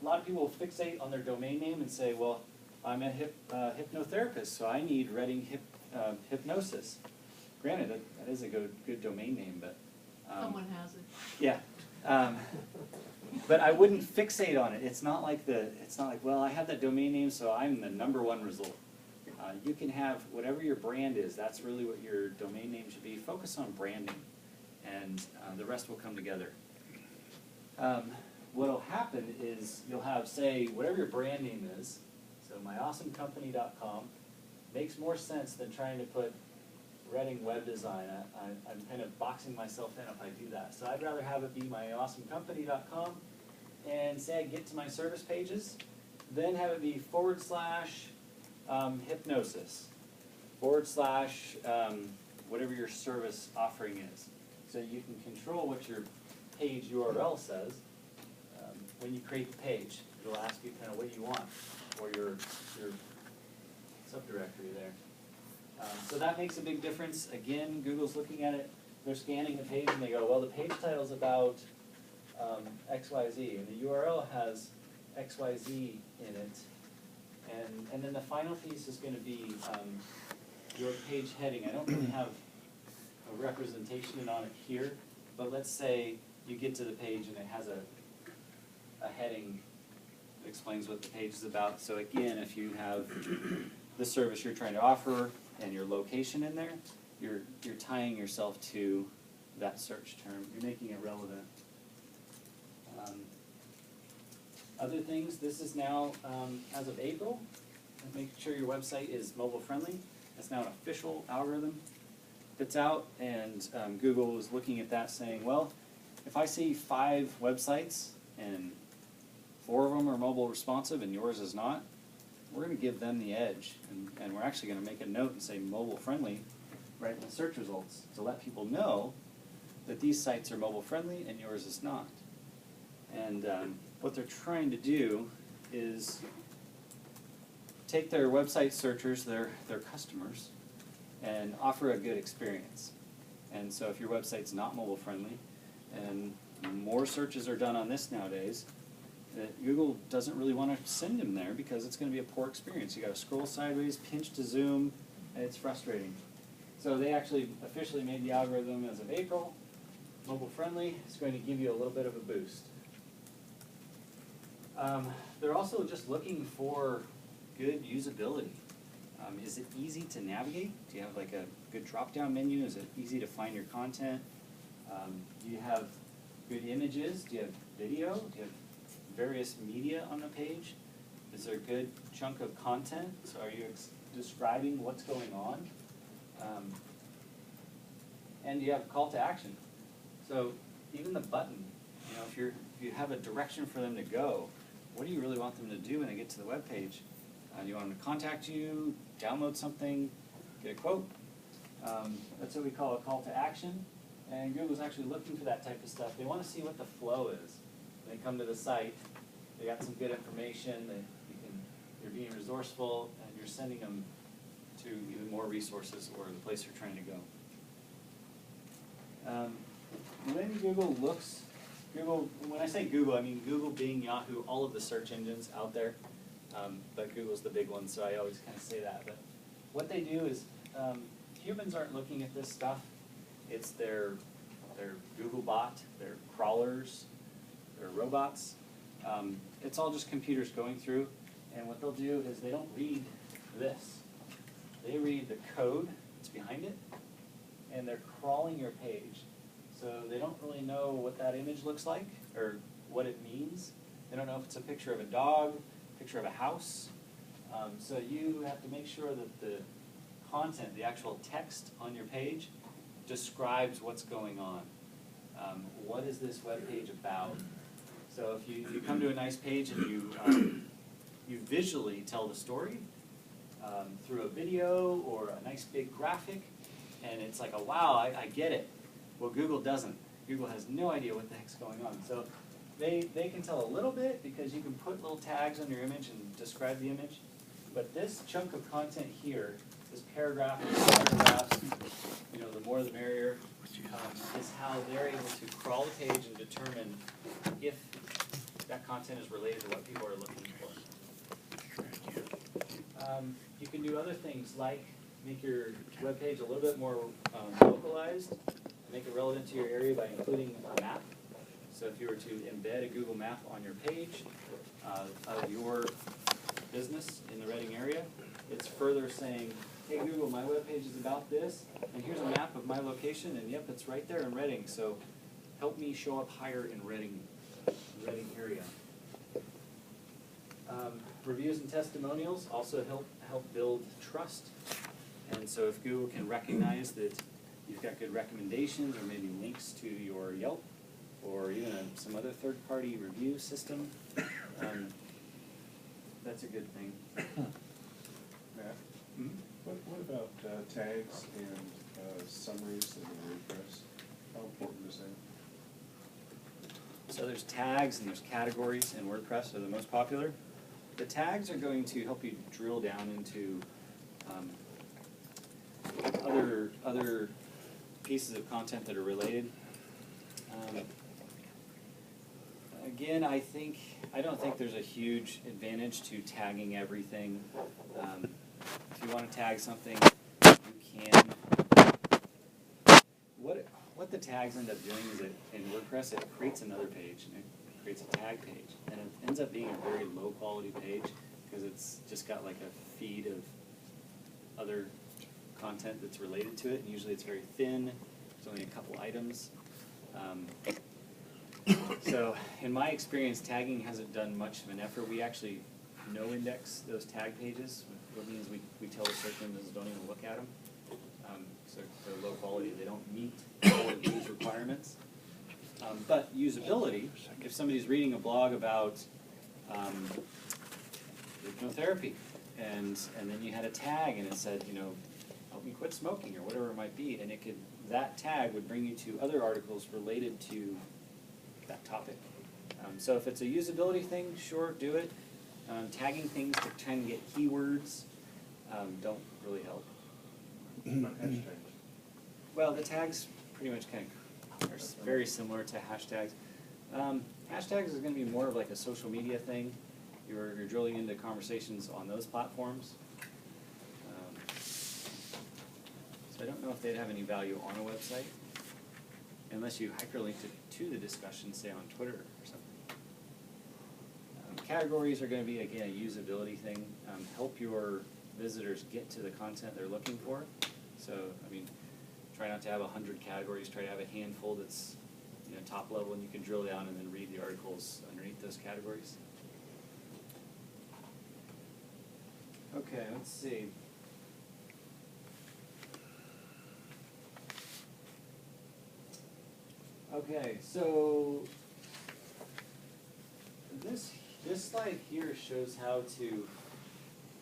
lot of people fixate on their domain name and say, well, I'm a hypnotherapist, so I need Reading Hypnosis. Granted, that is a good domain name, but Someone has it. yeah. But I wouldn't fixate on it. It's not like well, I have that domain name, so I'm the #1 result. You can have whatever your brand is, that's really what your domain name should be. Focus on branding, and the rest will come together. What'll happen is you'll have, say, whatever your brand name is, so myawesomecompany.com makes more sense than trying to put Reading Web Design. I'm kind of boxing myself in if I do that. So I'd rather have it be myawesomecompany.com, and say I get to my service pages, then have it be /hypnosis, / whatever your service offering is. So you can control what your page URL says. When you create the page, it'll ask you kind of what you want, or your subdirectory there. So that makes a big difference. Again, Google's looking at it, they're scanning the page and they go, well, the page title's about XYZ, and the URL has XYZ in it. And then the final piece is going to be your page heading. I don't really have a representation on it here, but let's say you get to the page and it has a heading that explains what the page is about. So again, if you have the service you're trying to offer and your location in there, you're tying yourself to that search term. You're making it relevant. Other things, this is now, as of April, make sure your website is mobile friendly. That's now an official algorithm that's out, and Google is looking at that saying, well, if I see 5 websites and 4 of them are mobile responsive and yours is not, we're going to give them the edge, and we're actually going to make a note and say mobile friendly right in the search results to let people know that these sites are mobile friendly and yours is not. And what they're trying to do is take their website searchers, their customers, and offer a good experience. And so if your website's not mobile friendly, and more searches are done on this nowadays, that Google doesn't really want to send them there because it's going to be a poor experience. You got to scroll sideways, pinch to zoom, and it's frustrating. So they actually officially made the algorithm as of April. Mobile friendly. It's going to give you a little bit of a boost. They're also just looking for good usability. Is it easy to navigate? Do you have like a good drop-down menu? Is it easy to find your content? Do you have good images? Do you have video? Do you have various media on the page? Is there a good chunk of content? So are you describing what's going on? And do you have a call to action? So even the button, if you have a direction for them to go, what do you really want them to do when they get to the web page? You want them to contact you, download something, get a quote. That's what we call a call to action. And Google's actually looking for that type of stuff. They want to see what the flow is. When they come to the site, they got some good information, you're being resourceful, and you're sending them to even more resources or the place you're trying to go. When Google looks, when I say Google, I mean Google, Bing, Yahoo, all of the search engines out there. But Google's the big one, so I always kind of say that. But what they do is, humans aren't looking at this stuff. It's their Google bot, their crawlers, their robots. It's all just computers going through, and what they'll do is they don't read this. They read the code that's behind it, and they're crawling your page. So they don't really know what that image looks like or what it means. They don't know if it's a picture of a dog, picture of a house. So you have to make sure that the content, the actual text on your page, describes what's going on. What is this web page about? So if you come to a nice page and you visually tell the story through a video or a nice big graphic, and it's like, wow, I get it. Well, Google doesn't. Google has no idea what the heck's going on. So they can tell a little bit because you can put little tags on your image and describe the image. But this chunk of content here, this paragraph, the more the merrier, is how they're able to crawl the page and determine if that content is related to what people are looking for. You can do other things like make your web page a little bit more localized, make it relevant to your area by including a map. So if you were to embed a Google map on your page of your business in the Reading area, it's further saying, hey Google, my webpage is about this, and here's a map of my location, and yep, it's right there in Reading, so help me show up higher in Reading area. Reviews and testimonials also help build trust. And so if Google can recognize that you've got good recommendations or maybe links to your Yelp or even some other third-party review system, that's a good thing. Matt, what about tags and summaries in WordPress? How important is that? So there's tags and there's categories in WordPress are the most popular. The tags are going to help you drill down into other pieces of content that are related. Again, I don't think there's a huge advantage to tagging everything. If you want to tag something, you can. What the tags end up doing is in WordPress, it creates another page, and it creates a tag page. And it ends up being a very low quality page because it's just got like a feed of other content that's related to it, and usually it's very thin, there's only a couple items. So in my experience, tagging hasn't done much of an effort. We actually no-index those tag pages, which means we tell the search engines don't even look at them. So they're low quality, they don't meet all of these requirements. But usability, if somebody's reading a blog about hypnotherapy, and then you had a tag and it said, help me quit smoking or whatever it might be, and that tag would bring you to other articles related to that topic. So if it's a usability thing, sure, do it. Tagging things to try and get keywords don't really help. Hashtags. Well, the tags pretty much are very similar to hashtags. Hashtags is going to be more of like a social media thing. You're drilling into conversations on those platforms. So I don't know if they'd have any value on a website, unless you hyperlinked it to the discussion, say on Twitter or something. Categories are going to be, again, a usability thing. Help your visitors get to the content they're looking for. So, try not to have 100 categories. Try to have a handful that's top level, and you can drill down and then read the articles underneath those categories. Okay, let's see. Okay, so this slide here shows how to,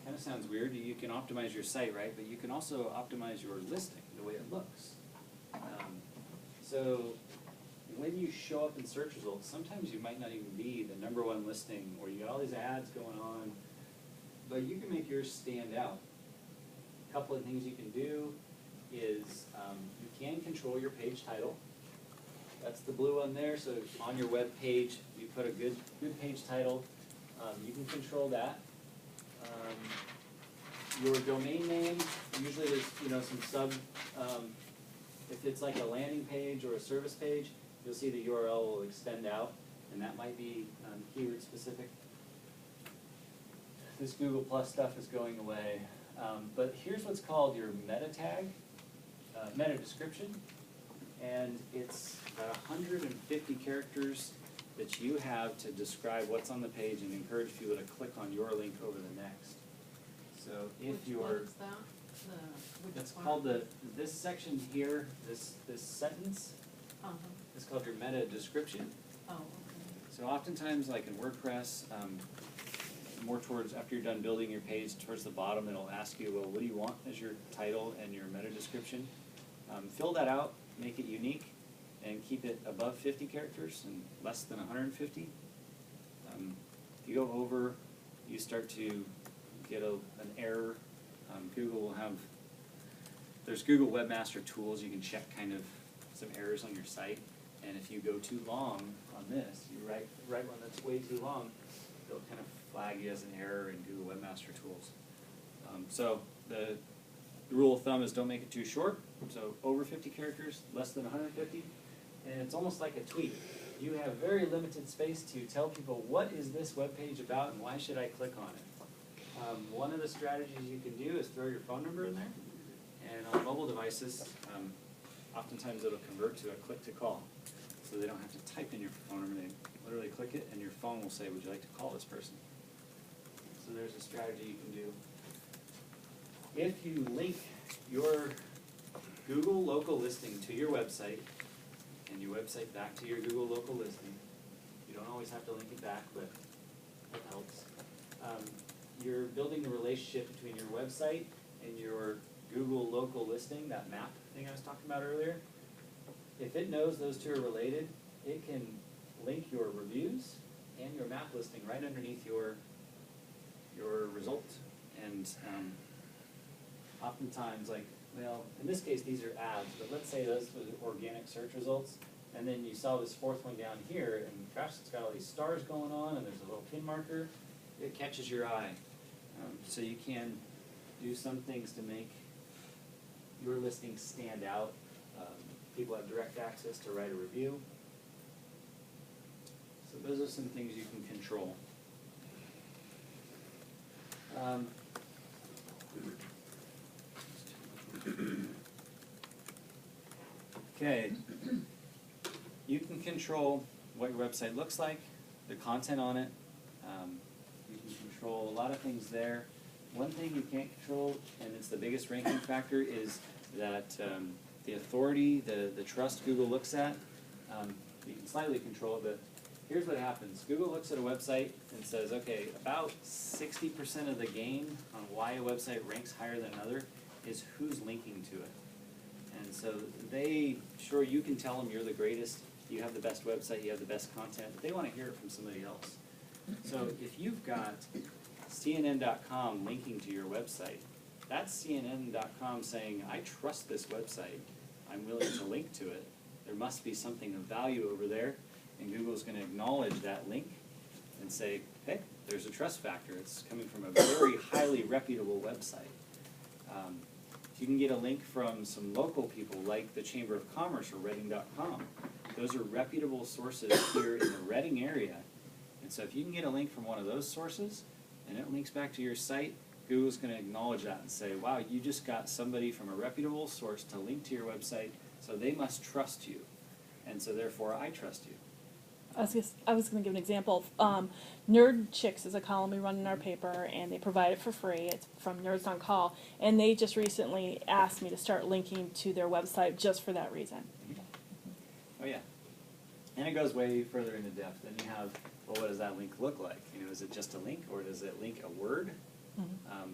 kind of sounds weird, you can optimize your site, right? But you can also optimize your listing, the way it looks. So when you show up in search results, sometimes you might not even be the #1 listing, or you got all these ads going on, but you can make yours stand out. A couple of things you can do is you can control your page title. That's the blue one there, so on your web page, you put a good page title. You can control that. Your domain name, usually there's some sub, if it's like a landing page or a service page, you'll see the URL will extend out, and that might be keyword specific. This Google Plus stuff is going away. But here's what's called your meta tag, meta description, and it's about 150 characters that you have to describe what's on the page and encourage people to click on your link over the next. So if Which one is that? that's called this section here, this sentence, is called your meta description. Oh, okay. So oftentimes, like in WordPress, more towards, after you're done building your page, towards the bottom, it'll ask you, well, what do you want as your title and your meta description? Fill that out, make it unique, and keep it above 50 characters and less than 150. If you go over, you start to get an error. Google will have, there's Google Webmaster Tools, you can check kind of some errors on your site, and if you go too long on this, you write one that's way too long, they'll kind of flag you as an error in Google Webmaster Tools. So the rule of thumb is don't make it too short, so over 50 characters, less than 150, and it's almost like a tweet. You have very limited space to tell people what is this web page about and why should I click on it. One of the strategies you can do is throw your phone number in there, and on mobile devices, oftentimes it'll convert to a click to call. So they don't have to type in your phone number, they literally click it, and your phone will say, would you like to call this person? So there's a strategy you can do. If you link your Google local listing to your website, and your website back to your Google local listing, you don't always have to link it back, but it helps. You're building the relationship between your website and your Google local listing, that map thing I was talking about earlier. If it knows those two are related, it can link your reviews and your map listing right underneath your result. And oftentimes, like, well, in this case these are ads, but let's say those were organic search results, and then you saw this fourth one down here, and gosh, it's got all these stars going on, and there's a little pin marker. It catches your eye. So you can do some things to make your listing stand out. People have direct access to write a review. So those are some things you can control. Okay, you can control what your website looks like, the content on it. You can control a lot of things there. One thing you can't control, and it's the biggest ranking factor, is that the authority, the trust Google looks at. You can slightly control it, but here's what happens. Google looks at a website and says, okay, about 60% of the game on why a website ranks higher than another is who's linking to it. And so sure, you can tell them you're the greatest, you have the best website, you have the best content, but they want to hear it from somebody else. So if you've got CNN.com linking to your website, that's CNN.com saying, I trust this website, I'm willing to link to it. There must be something of value over there, and Google's going to acknowledge that link and say, hey, there's a trust factor. It's coming from a very highly reputable website. You can get a link from some local people like the Chamber of Commerce or Reading.com. Those are reputable sources here in the Reading area. And so if you can get a link from one of those sources and it links back to your site, Google's going to acknowledge that and say, wow, you just got somebody from a reputable source to link to your website, so they must trust you. And so therefore, I trust you. I was going to give an example. Nerd Chicks is a column we run in our paper, and they provide it for free. It's from Nerds on Call, and they just recently asked me to start linking to their website just for that reason. Oh yeah, and it goes way further into depth. Then you have, well, what does that link look like? You know, is it just a link, or does it link a word?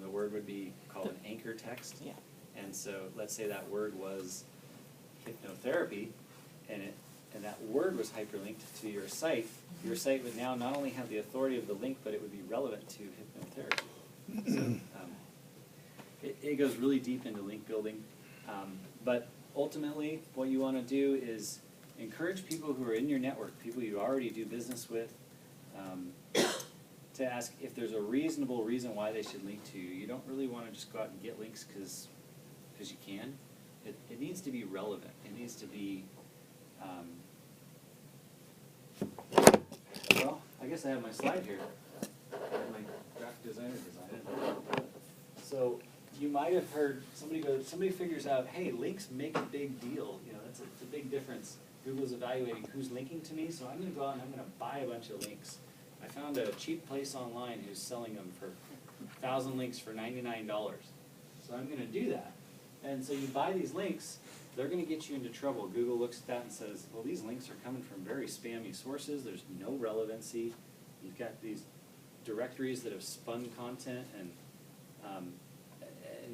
The word would be called an anchor text. Yeah. And so let's say that word was hypnotherapy, and that word was hyperlinked to your site. Your site would now not only have the authority of the link, but it would be relevant to hypnotherapy. So it goes really deep into link building. But ultimately, what you want to do is encourage people who are in your network, people you already do business with, to ask if there's a reasonable reason why they should link to you. You don't really want to just go out and get links because you can. It needs to be relevant. It needs to be, well, I guess I have my slide here. I have my graphic designer design it. So you might have heard somebody figures out, hey, links make a big deal. You know, it's a big difference. Google's evaluating who's linking to me, so I'm going to go out and I'm going to buy a bunch of links. I found a cheap place online who's selling them for 1,000 links for $99. So I'm going to do that. And so you buy these links, they're going to get you into trouble. Google looks at that and says, well, these links are coming from very spammy sources. There's no relevancy. You've got these directories that have spun content, and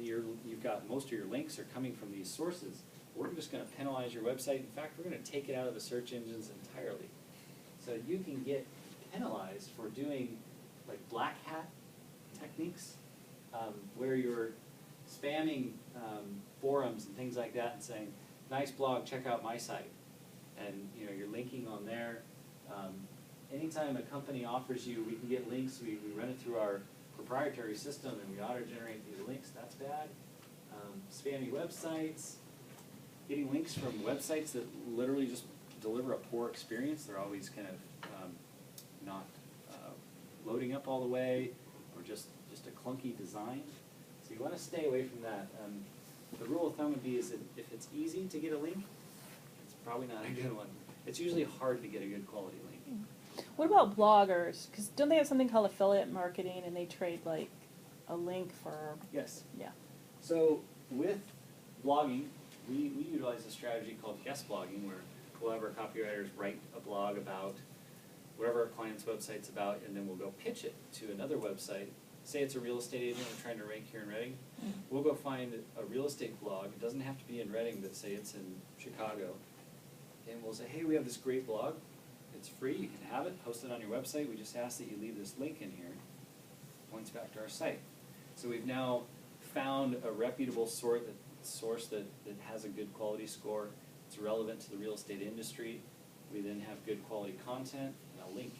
you've got most of your links are coming from these sources. We're just going to penalize your website. In fact, we're going to take it out of the search engines entirely. So you can get penalized for doing like black hat techniques, where you're spamming forums and things like that and saying, nice blog, check out my site. And you're linking on there. Anytime a company offers you, we can get links, we run it through our proprietary system and we auto-generate these links, that's bad. Spammy websites, getting links from websites that literally just deliver a poor experience. They're always kind of not loading up all the way, or just a clunky design. So you want to stay away from that. The rule of thumb would be is that if it's easy to get a link, it's probably not a good one. It's usually hard to get a good quality link. What about bloggers? Because don't they have something called affiliate marketing, and they trade like a link for? Yes. Yeah. So with blogging, we utilize a strategy called guest blogging, where we'll have our copywriters write a blog about whatever our client's website's about, and then we'll go pitch it to another website. Say it's a real estate agent we're trying to rank here in Reading. We'll go find a real estate blog. It doesn't have to be in Reading, but say it's in Chicago. And we'll say, hey, we have this great blog. It's free. You can have it. Post it on your website. We just ask that you leave this link in here. Points back to our site. So we've now found a reputable source that has a good quality score. It's relevant to the real estate industry. We then have good quality content and a link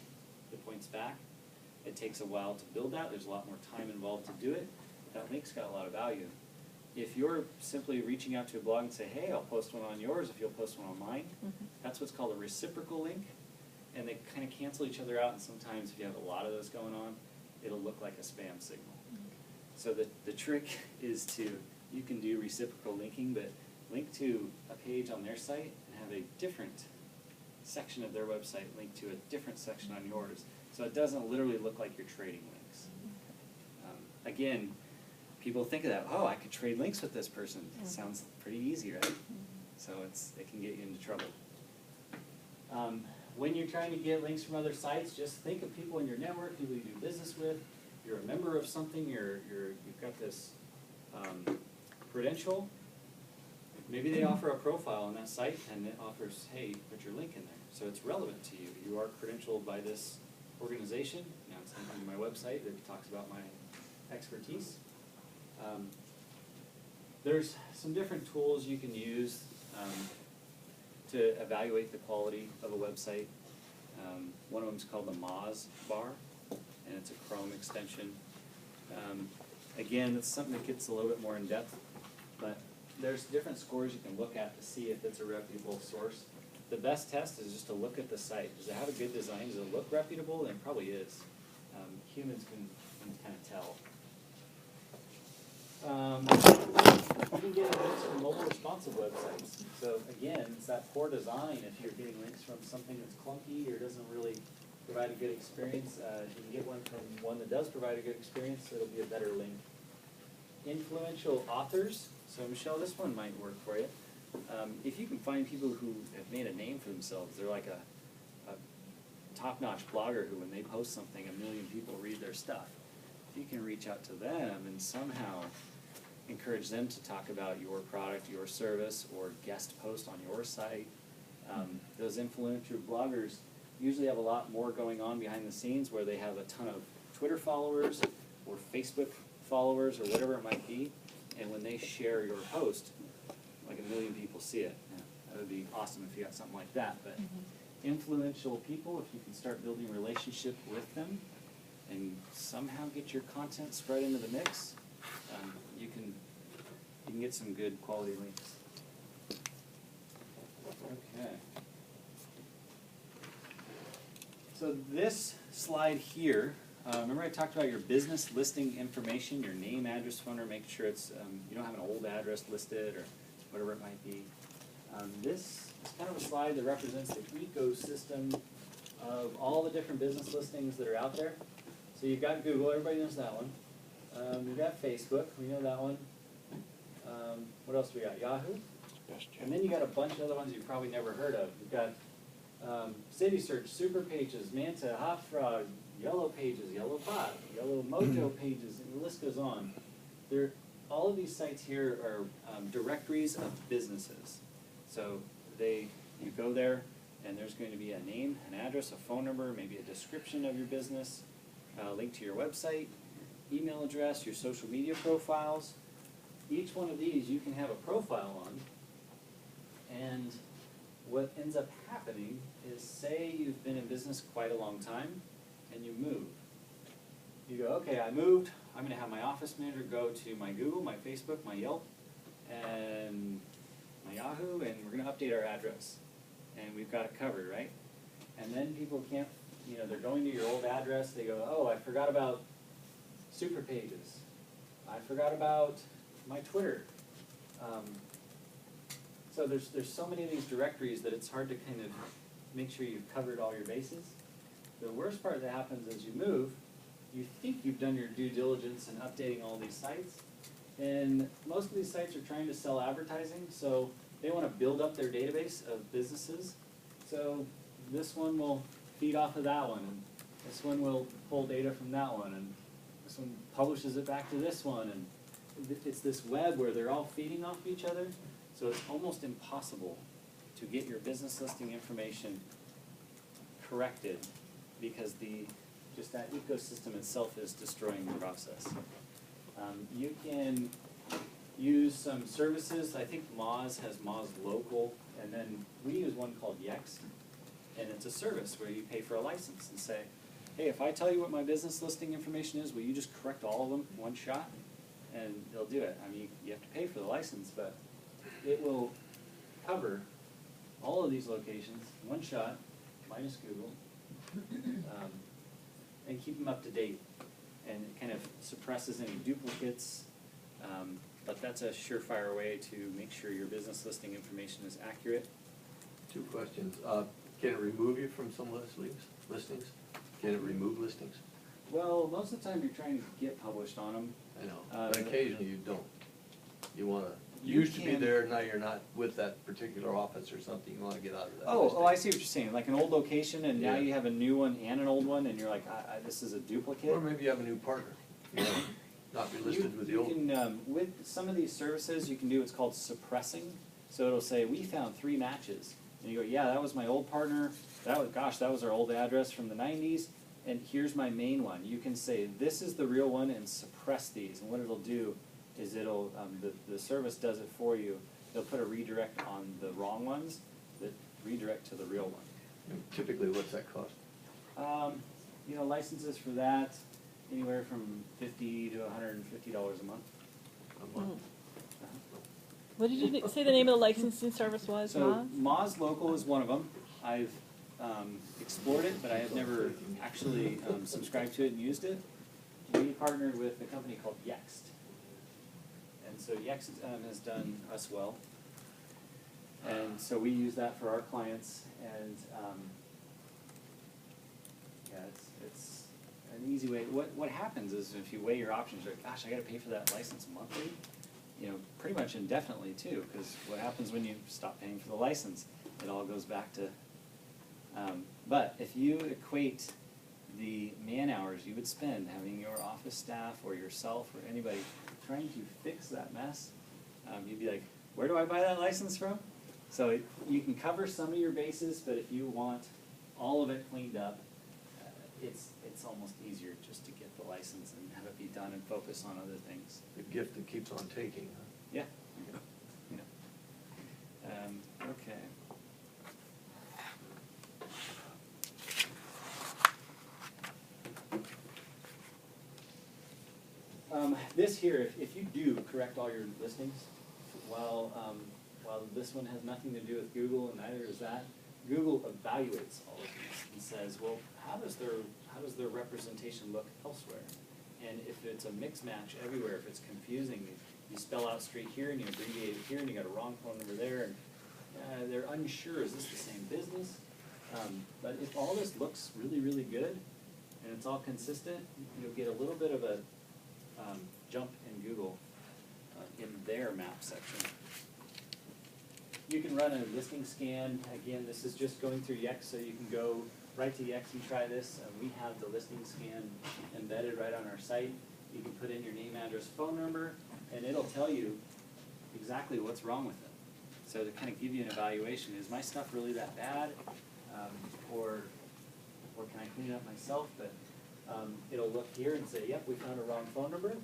that points back. It takes a while to build that. There's a lot more time involved to do it. That link's got a lot of value. If you're simply reaching out to a blog and say, hey, I'll post one on yours if you'll post one on mine, that's what's called a reciprocal link. And they kind of cancel each other out, and sometimes if you have a lot of those going on, it'll look like a spam signal. So the trick is you can do reciprocal linking, but link to a page on their site and have a different section of their website linked to a different section on yours. So it doesn't literally look like you're trading links. Again, people think of that, oh, I could trade links with this person. It sounds pretty easy, right? So it can get you into trouble. When you're trying to get links from other sites, just think of people in your network, people you do business with. You're a member of something, you've got this credential. Maybe they offer a profile on that site and it offers, hey, put your link in there. So it's relevant to you. You are credentialed by this organization. Now it's on my website that talks about my expertise. There's some different tools you can use to evaluate the quality of a website. One of them is called the Moz bar, and it's a Chrome extension. Again, it's something that gets a little bit more in depth, but there's different scores you can look at to see if it's a reputable source. The best test is just to look at the site. Does it have a good design? Does it look reputable? And it probably is. Humans can kind of tell. You can get links from mobile responsive websites. So again, it's that poor design. If you're getting links from something that's clunky or doesn't really provide a good experience, if you can get one from one that does provide a good experience, it'll be a better link. Influential authors. So Michelle, this one might work for you. If you can find people who have made a name for themselves, they're like a top-notch blogger who, when they post something, 1 million people read their stuff. If you can reach out to them and somehow encourage them to talk about your product, your service, or guest post on your site, those influential bloggers usually have a lot more going on behind the scenes, where they have a ton of Twitter followers or Facebook followers or whatever it might be, and when they share your post, like 1 million people see it. Yeah, that would be awesome if you got something like that. But influential people, if you can start building a relationship with them and somehow get your content spread into the mix, you can get some good quality links. Okay. So this slide here, remember I talked about your business listing information, your name, address, phone number, make sure it's you don't have an old address listed or whatever it might be. This is kind of a slide that represents the ecosystem of all the different business listings that are out there. So you've got Google, everybody knows that one. You've got Facebook, we know that one. What else do we got? Yahoo? And then you got a bunch of other ones you've probably never heard of. You've got City Search, Super Pages, Manta, Hot Frog, Yellow Pages, Yellow Bot, Yellow Mojo Pages, and the list goes on. All of these sites here are directories of businesses. So you go there, and there's going to be a name, an address, a phone number, maybe a description of your business, a link to your website, your email address, your social media profiles. Each one of these you can have a profile on, and what ends up happening is, say you've been in business quite a long time, and you move. You go, okay, I moved. I'm going to have my office manager go to my Google, my Facebook, my Yelp, and my Yahoo, and we're going to update our address. And we've got it covered, right? And then people can't, they're going to your old address. They go, oh, I forgot about super pages. I forgot about my Twitter. So there's so many of these directories that it's hard to kind of make sure you've covered all your bases. The worst part that happens as you move, you think you've done your due diligence in updating all these sites, and most of these sites are trying to sell advertising, so they want to build up their database of businesses. So this one will feed off of that one, and this one will pull data from that one, and this one publishes it back to this one, and it's this web where they're all feeding off each other, so it's almost impossible to get your business listing information corrected because just that ecosystem itself is destroying the process. You can use some services. I think Moz has Moz Local, and then we use one called Yext, and it's a service where you pay for a license and say, hey, if I tell you what my business listing information is, will you just correct all of them in one shot? And they'll do it. I mean, you have to pay for the license, but it will cover all of these locations in one shot, minus Google, and keep them up to date. And it kind of suppresses any duplicates, but that's a surefire way to make sure your business listing information is accurate. 2 questions. Can it remove you from some listings? Can it remove listings? Well, most of the time you're trying to get published on them. I know, but occasionally you don't. You wanna, You used to be can- there, now you're not with that particular office or something, you wanna get out of that Oh, listing. I see what you're saying, like an old location and now Yeah. you have a new one and an old one and you're like, this is a duplicate. Or maybe you have a new partner, you know, not be listed with the old. You can, with some of these services, you can do what's called suppressing. So it'll say, we found 3 matches. And you go, yeah, that was my old partner, that was our old address from the 90s, and here's my main one. You can say, this is the real one and suppress these. And what it'll do is it'll, the service does it for you. They'll put a redirect on the wrong ones that redirect to the real one. And typically, what's that cost? You know, licenses for that, anywhere from $50 to $150 a month. A month? What did you say the name of the licensing service was, So Moz? Moz Local is one of them. I've explored it, but I have never actually subscribed to it and used it. We partnered with a company called Yext. And so Yext has done us well. And so we use that for our clients, and yeah, it's an easy way. What happens is if you weigh your options, you're like, gosh, I gotta pay for that license monthly. You know, pretty much indefinitely too, because what happens when you stop paying for the license? It all goes back to, but if you equate the man hours you would spend having your office staff or yourself or anybody trying to fix that mess, you'd be like, where do I buy that license from? So you can cover some of your bases, but if you want all of it cleaned up, it's almost easier just to get the license and have it be done and focus on other things. The gift that keeps on taking, huh? Yeah. Okay. This here, if you do correct all your listings, while this one has nothing to do with Google and neither is that, Google evaluates all of these and says, well, how does their representation look elsewhere? And if it's a mix match everywhere, if it's confusing, you spell out street here and you abbreviate it here and you got a wrong phone number there, and they're unsure, is this the same business? But if all this looks really, really good and it's all consistent, you'll get a little bit of a jump in Google in their map section. You can run a listing scan. Again, this is just going through Yext, so you can go right to Yext and try this. We have the listing scan embedded right on our site. You can put in your name, address, phone number, and it'll tell you exactly what's wrong with it. So to kind of give you an evaluation, is my stuff really that bad? Or can I clean it up myself? But it'll look here and say, yep, we found a wrong phone number.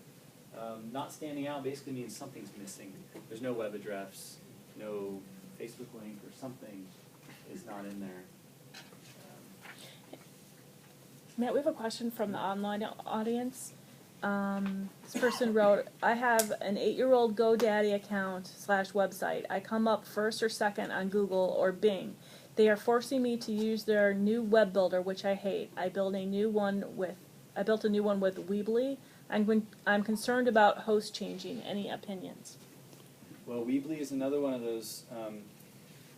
Not standing out basically means something's missing. There's no web address, no Facebook link, or something is not in there. Matt, we have a question from the online audience. This person wrote, I have an 8-year-old GoDaddy account / website. I come up first or second on Google or Bing. They are forcing me to use their new web builder, which I hate. I build a new one with I built a new one with Weebly. I'm concerned about host changing. Any opinions? Well, Weebly is another one of those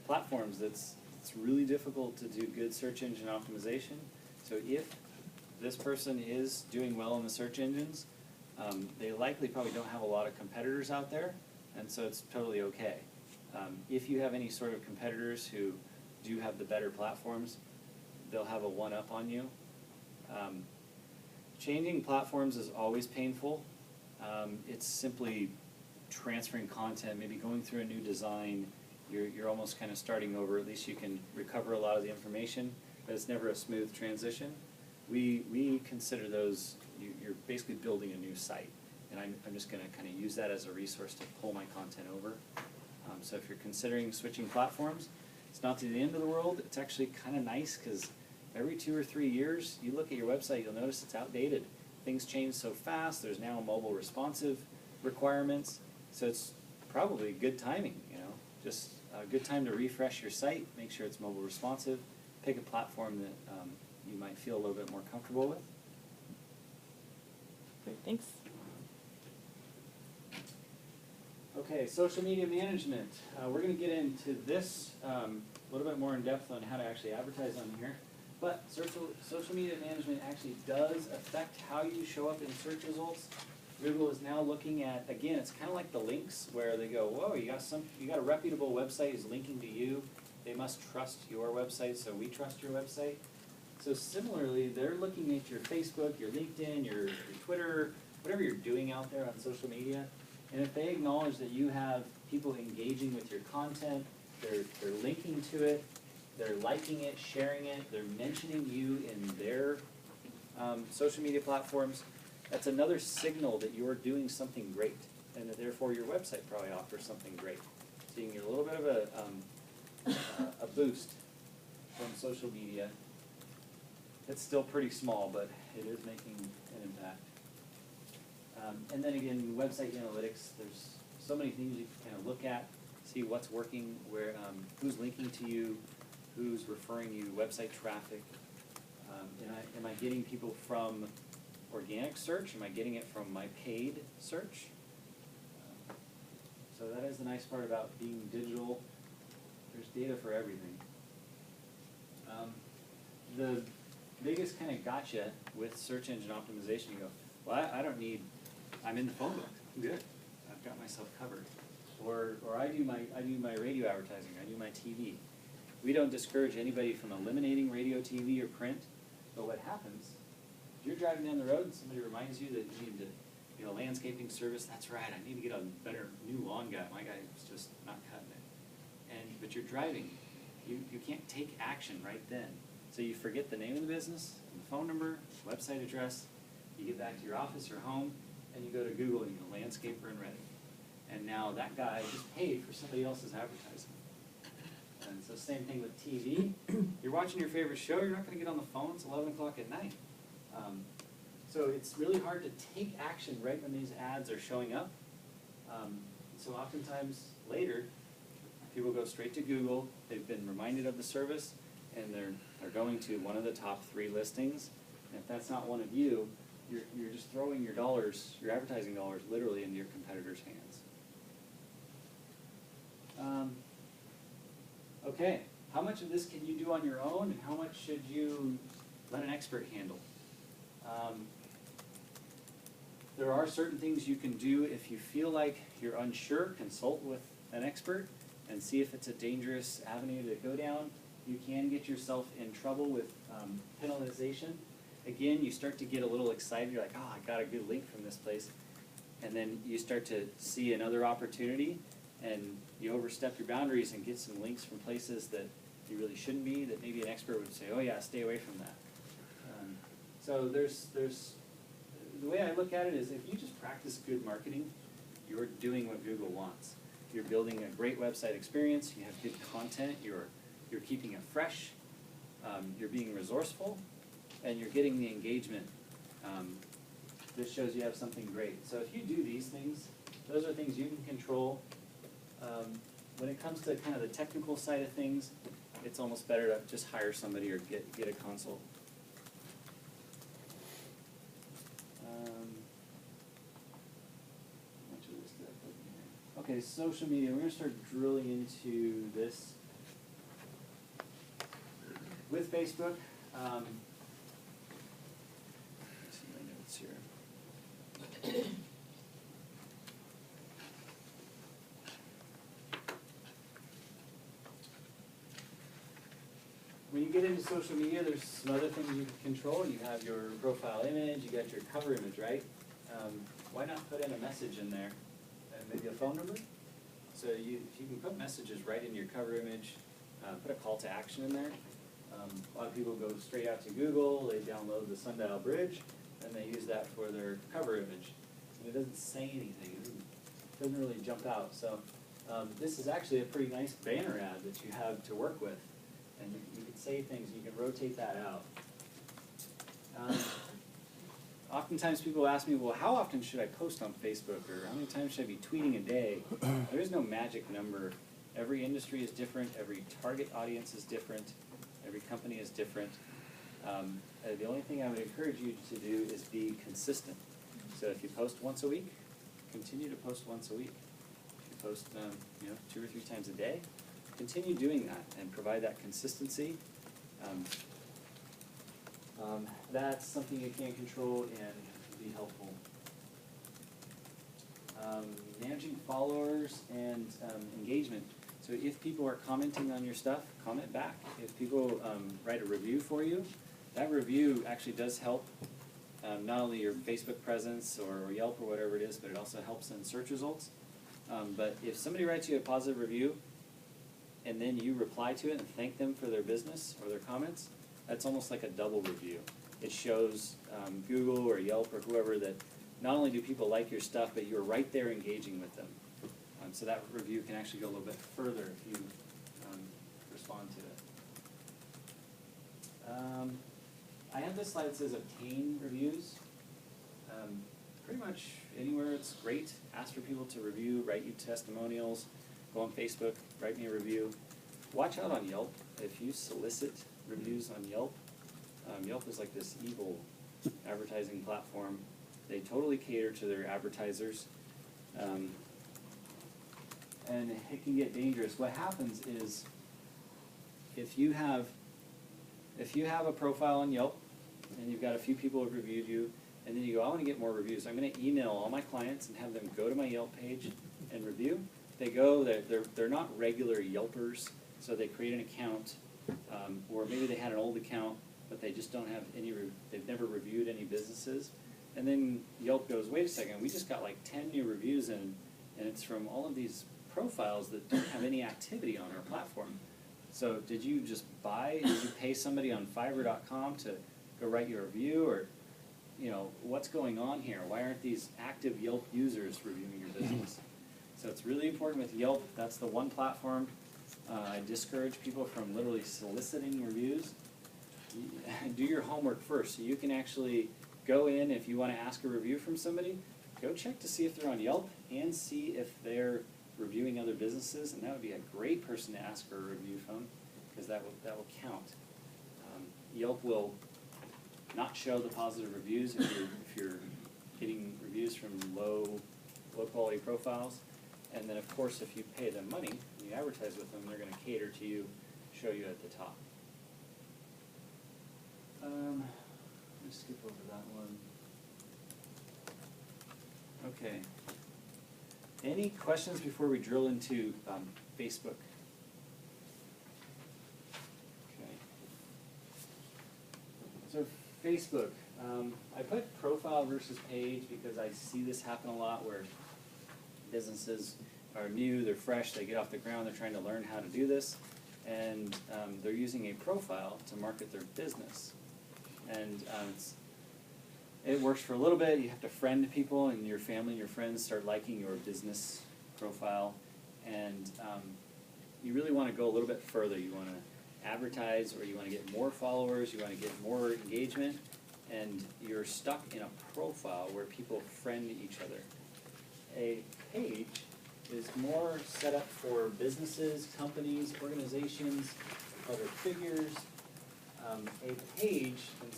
platforms it's really difficult to do good search engine optimization. So if this person is doing well in the search engines, they likely probably don't have a lot of competitors out there, and so it's totally okay. If you have any sort of competitors who do have the better platforms, they'll have a one-up on you. Changing platforms is always painful. It's simply transferring content, maybe going through a new design. You're almost kind of starting over. At least you can recover a lot of the information, but it's never a smooth transition. We consider those, you're basically building a new site, and I'm just going to kind of use that as a resource to pull my content over. So if you're considering switching platforms, it's not to the end of the world. It's actually kind of nice because every 2 or 3 years, you look at your website, you'll notice it's outdated. Things change so fast. There's now mobile responsive requirements, so it's probably good timing, you know. Just a good time to refresh your site, make sure it's mobile responsive, pick a platform that you might feel a little bit more comfortable with. Great, thanks. Okay, social media management. We're going to get into this a little bit more in depth on how to actually advertise on here. But social media management actually does affect how you show up in search results. Google is now looking at, again, it's kind of like the links where they go, whoa, you got a reputable website is linking to you. They must trust your website, so we trust your website. So similarly, they're looking at your Facebook, your LinkedIn, your Twitter, whatever you're doing out there on social media. And if they acknowledge that you have people engaging with your content, they're linking to it, they're liking it, sharing it, they're mentioning you in their social media platforms, that's another signal that you're doing something great, and that therefore your website probably offers something great. So you can get a little bit of a boost from social media. It's still pretty small, but it is making an impact. And then again, website analytics, there's so many things you can kind of look at, see what's working, where who's linking to you, who's referring you, website traffic. Am I getting people from organic search? Am I getting it from my paid search? So that is the nice part about being digital. There's data for everything. The biggest kind of gotcha with search engine optimization, you go, well, I don't need, I'm in the phone book. I'm good. I've got myself covered. Or I do my radio advertising. I do my TV. We don't discourage anybody from eliminating radio, TV, or print. But what happens, if you're driving down the road and somebody reminds you that you need to, landscaping service, that's right, I need to get a better new lawn guy. My guy is just not cutting it. But you're driving. You can't take action right then. So you forget the name of the business, the phone number, website address. You get back to your office or home, and you go to Google and you go landscaper and ready. And now that guy just paid for somebody else's advertising. And so same thing with TV. You're watching your favorite show, you're not going to get on the phone, it's 11 o'clock at night. So it's really hard to take action right when these ads are showing up. So oftentimes later, people go straight to Google, they've been reminded of the service, and they're going to one of the top 3 listings. And if that's not one of you, you're just throwing your dollars, your advertising dollars, literally into your competitor's hands. Okay, how much of this can you do on your own, and how much should you let an expert handle? There are certain things you can do if you feel like you're unsure. Consult with an expert and see if it's a dangerous avenue to go down. You can get yourself in trouble with penalization. Again, you start to get a little excited. You're like, oh, I got a good link from this place. And then you start to see another opportunity, and you overstep your boundaries and get some links from places that you really shouldn't be, that maybe an expert would say, oh yeah, stay away from that. So there's the way I look at it is if you just practice good marketing, you're doing what Google wants. You're building a great website experience, you have good content, you're keeping it fresh, you're being resourceful, and you're getting the engagement. This shows you have something great. So if you do these things, those are things you can control. When it comes to kind of the technical side of things, it's almost better to just hire somebody or get a consult. Okay, social media, we're gonna start drilling into this. With Facebook, let me see my notes here. When you get into social media, there's some other things you can control. You have your profile image, you got your cover image, right? Why not put in a message in there, and maybe a phone number? So if you can put messages right in your cover image, put a call to action in there. A lot of people go straight out to Google, they download the Sundial Bridge, and they use that for their cover image. And it doesn't say anything, it doesn't really jump out. So this is actually a pretty nice banner ad that you have to work with. And you can say things, you can rotate that out. Oftentimes people ask me, well, how often should I post on Facebook, or how many times should I be tweeting a day? There is no magic number. Every industry is different, every target audience is different, every company is different. The only thing I would encourage you to do is be consistent. So if you post once a week, continue to post once a week. If you post 2 or 3 times a day, continue doing that and provide that consistency. That's something you can't control and be helpful. Managing followers and engagement. So if people are commenting on your stuff, comment back. If people write a review for you, that review actually does help not only your Facebook presence or Yelp or whatever it is, but it also helps in search results. But if somebody writes you a positive review and then you reply to it and thank them for their business or their comments, that's almost like a double review. It shows Google or Yelp or whoever that not only do people like your stuff, but you're right there engaging with them. So that review can actually go a little bit further if you respond to it. I have this slide that says obtain reviews. Pretty much anywhere it's great. Ask for people to review, write you testimonials, go on Facebook, write me a review. Watch out on Yelp. If you solicit reviews on Yelp, Yelp is like this evil advertising platform. They totally cater to their advertisers. And it can get dangerous. What happens is if you have a profile on Yelp and you've got a few people who have reviewed you, and then you go, I want to get more reviews. I'm going to email all my clients and have them go to my Yelp page and review. They go, they're not regular Yelpers, so they create an account, or maybe they had an old account, but they just don't have any, they've never reviewed any businesses. And then Yelp goes, wait a second, we just got like 10 new reviews in, and it's from all of these profiles that don't have any activity on our platform. So did you just did you pay somebody on Fiverr.com to go write your review, or what's going on here? Why aren't these active Yelp users reviewing your business? So it's really important with Yelp. That's the one platform I discourage people from literally soliciting reviews. Do your homework first, so you can actually go in, if you want to ask a review from somebody, go check to see if they're on Yelp and see if they're reviewing other businesses, and that would be a great person to ask for a review from, because that will count. Yelp will not show the positive reviews if you're getting reviews from low quality profiles, and then of course if you pay them money and you advertise with them, they're going to cater to you, show you at the top. Let's skip over that one. Okay. Any questions before we drill into Facebook? Okay. So Facebook, I put profile versus page because I see this happen a lot where businesses are new, they're fresh, they get off the ground, they're trying to learn how to do this, and they're using a profile to market their business. And it works for a little bit. You have to friend people, and your family and your friends start liking your business profile. And you really want to go a little bit further. You want to advertise, or you want to get more followers, you want to get more engagement, and you're stuck in a profile where people friend each other. A page is more set up for businesses, companies, organizations, other figures. A page, and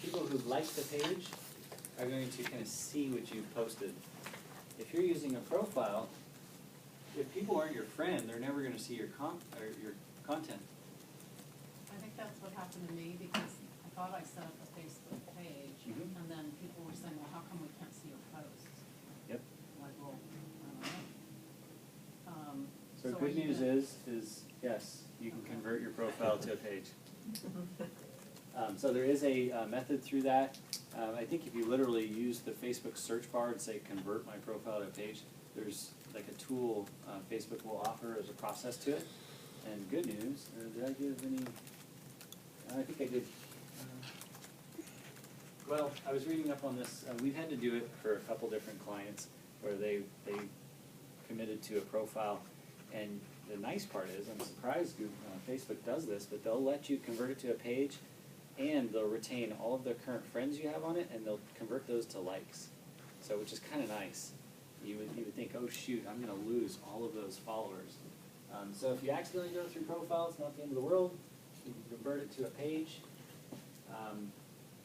people who like the page are going to kind of see what you've posted. if you're using a profile, if people aren't your friend, they're never gonna see your your content. I think that's what happened to me, because I thought I set up a Facebook page, Mhm. and then people were saying, well, how come we can't see your posts? Yep. I'm like, well, I don't know. So I good news did. is, yes, you can convert your profile to a page. So there is a method through that. I think if you literally use the Facebook search bar and say convert my profile to a page, there's like a tool Facebook will offer as a process to it. And good news, did I give any? I think I did. Well, I was reading up on this. We've had to do it for a couple different clients where they committed to a profile. And the nice part is, I'm surprised Facebook does this, but they'll let you convert it to a page, and they'll retain all of the current friends you have on it, and they'll convert those to likes. So, which is kind of nice. You would think, oh shoot, I'm going to lose all of those followers. So if you accidentally go through profiles, not the end of the world. You can convert it to a page.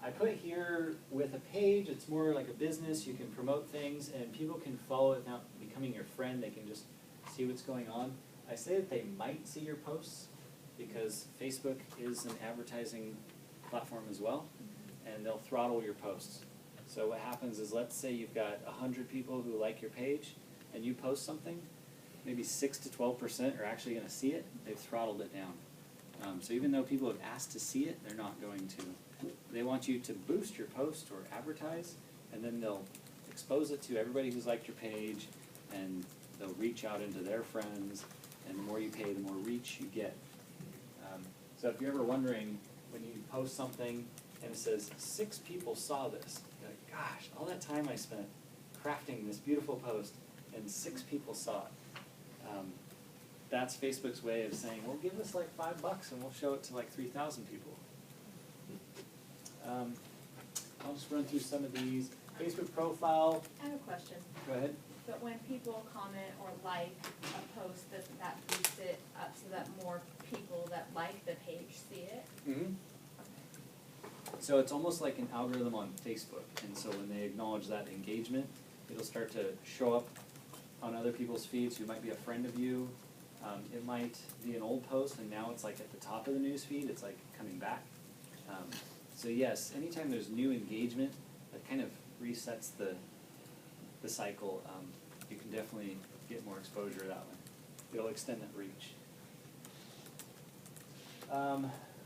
I put here with a page, it's more like a business. You can promote things, and people can follow it without becoming your friend. They can just see what's going on. I say that they might see your posts because Facebook is an advertising platform as well, and they'll throttle your posts. So what happens is, let's say you've got 100 people who like your page, and you post something, maybe 6 to 12% are actually going to see it. They've throttled it down. So even though people have asked to see it, they're not going to. They want you to boost your post or advertise, and then they'll expose it to everybody who's liked your page, and they'll reach out into their friends, and the more you pay, the more reach you get. So if you're ever wondering, when you post something and it says, 6 people saw this, you're like, gosh, all that time I spent crafting this beautiful post, and 6 people saw it. That's Facebook's way of saying, well, give us like $5 and we'll show it to like 3,000 people. I'll just run through some of these. Facebook profile. I have a question. Go ahead. But when people comment or like a post, does that boost it up so that more people that like the page see it? Mm-hmm. So it's almost like an algorithm on Facebook, and so when they acknowledge that engagement, it'll start to show up on other people's feeds who might be a friend of you. It might be an old post, and now it's like at the top of the news feed. It's like coming back. So yes, anytime there's new engagement, that kind of resets the cycle. You can definitely get more exposure that way. It'll extend that reach.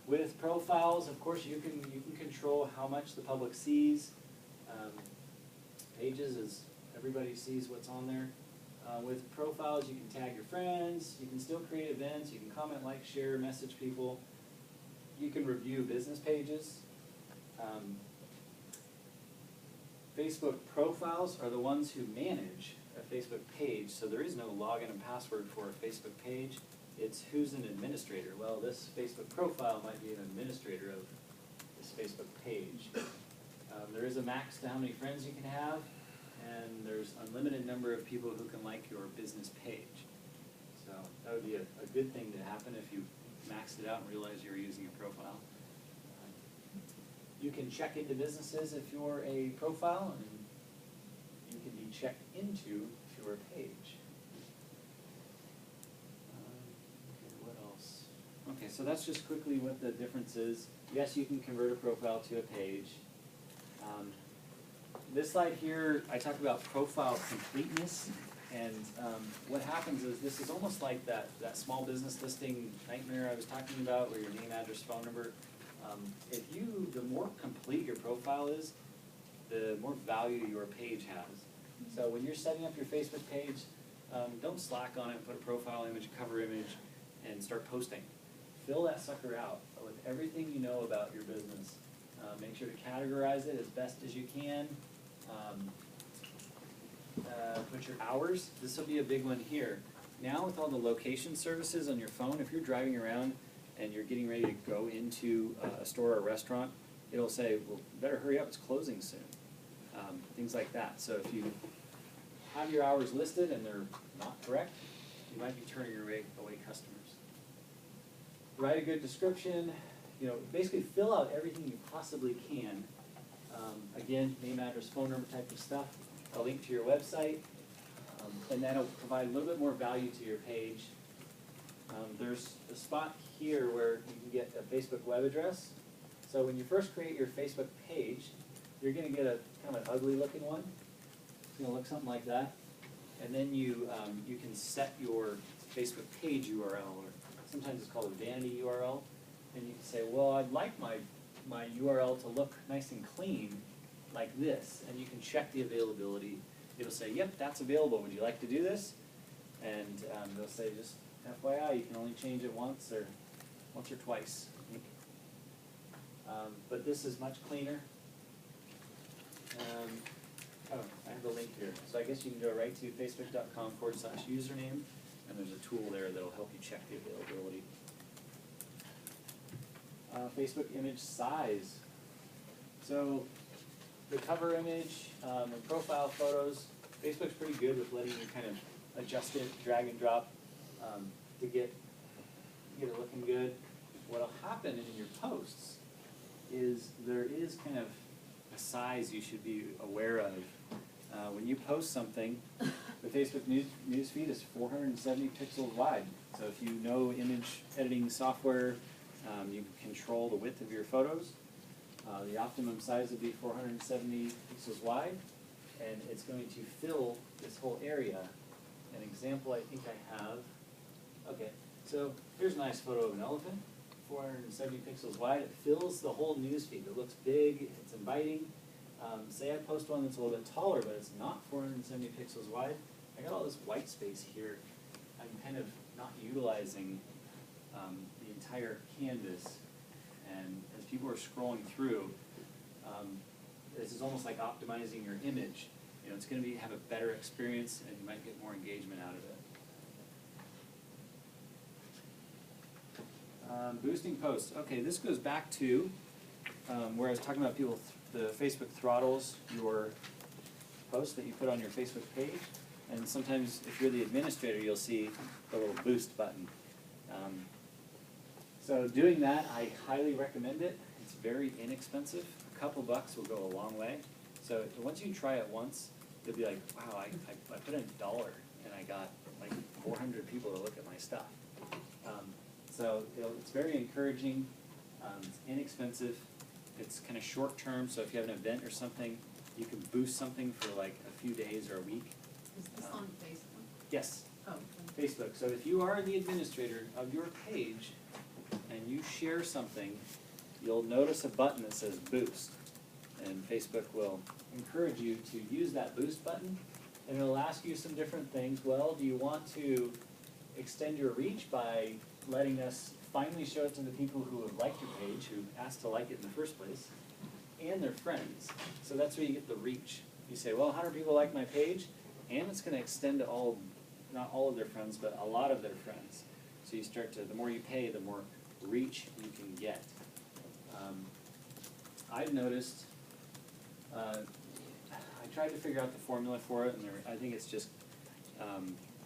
With profiles, of course, you can control how much the public sees. Pages is everybody sees what's on there. With profiles, you can tag your friends. You can still create events. You can comment, like, share, message people. You can review business pages. Facebook profiles are the ones who manage a Facebook page, so there is no login and password for a Facebook page. It's who's an administrator. Well, this Facebook profile might be an administrator of this Facebook page. There is a max to how many friends you can have, and there's unlimited number of people who can like your business page. So that would be a good thing to happen if you maxed it out and realized you were using a profile. You can check into businesses if you're a profile, and you can be checked into if you're a page. Okay, what else? Okay, so that's just quickly what the difference is. Yes, you can convert a profile to a page. This slide here, I talk about profile completeness, and what happens is this is almost like that small business listing nightmare I was talking about, where your name, address, phone number. The more complete your profile is, the more value your page has. So when you're setting up your Facebook page, don't slack on it, put a profile image, a cover image, and start posting. Fill that sucker out with everything you know about your business. Make sure to categorize it as best as you can. Put your hours. This will be a big one here. Now with all the location services on your phone, if you're driving around and you're getting ready to go into a store or a restaurant, it'll say, well, better hurry up, it's closing soon. Things like that. So if you have your hours listed and they're not correct, you might be turning away customers. Write a good description. Basically fill out everything you possibly can. Again, name, address, phone number type of stuff. A link to your website. And that'll provide a little bit more value to your page. There's a spot here where you can get a Facebook web address. So when you first create your Facebook page, you're gonna get a kind of an ugly looking one. It's gonna look something like that. And then you can set your Facebook page URL, or sometimes it's called a vanity URL. And you can say, well, I'd like my URL to look nice and clean like this. And you can check the availability. It'll say, yep, that's available. Would you like to do this? And they'll say, just FYI, you can only change it once or twice. But this is much cleaner. Oh, I have the link here. So I guess you can go right to facebook.com/username, and there's a tool there that'll help you check the availability. Facebook image size. So the cover image and profile photos, Facebook's pretty good with letting you kind of adjust it, drag and drop to get it looking good. What'll happen in your posts is there is kind of a size you should be aware of. When you post something, the Facebook newsfeed is 470 pixels wide. So if you know image editing software, you can control the width of your photos. The optimum size would be 470 pixels wide, and it's going to fill this whole area. An example I think I have, okay, so here's a nice photo of an elephant, 470 pixels wide. It fills the whole newsfeed. It looks big, it's inviting. Say I post one that's a little bit taller, but it's not 470 pixels wide. I got all this white space here. I'm kind of not utilizing the entire canvas. And as people are scrolling through, this is almost like optimizing your image. You know, it's going to have a better experience, and you might get more engagement out of it. Boosting posts. Okay, this goes back to where I was talking about people. The Facebook throttles your posts that you put on your Facebook page, and sometimes if you're the administrator, you'll see the little boost button. So doing that, I highly recommend it. It's very inexpensive. A couple bucks will go a long way. So once you try it once, you'll be like, wow, I put in $1 and I got like 400 people to look at my stuff. So it's very encouraging. It's inexpensive. It's kind of short term, so if you have an event or something, you can boost something for like a few days or a week. Is this on Facebook? Yes, Oh, Facebook. So if you are the administrator of your page and you share something, you'll notice a button that says boost. And Facebook will encourage you to use that boost button, and it'll ask you some different things. Well, do you want to extend your reach by letting us finally show it to the people who have liked your page, who asked to like it in the first place, and their friends? So that's where you get the reach. You say, well, 100 people like my page, and it's going to extend to all, not all of their friends, but a lot of their friends. So you start to, the more you pay, the more reach you can get. I've noticed, I tried to figure out the formula for it, and I think it's just,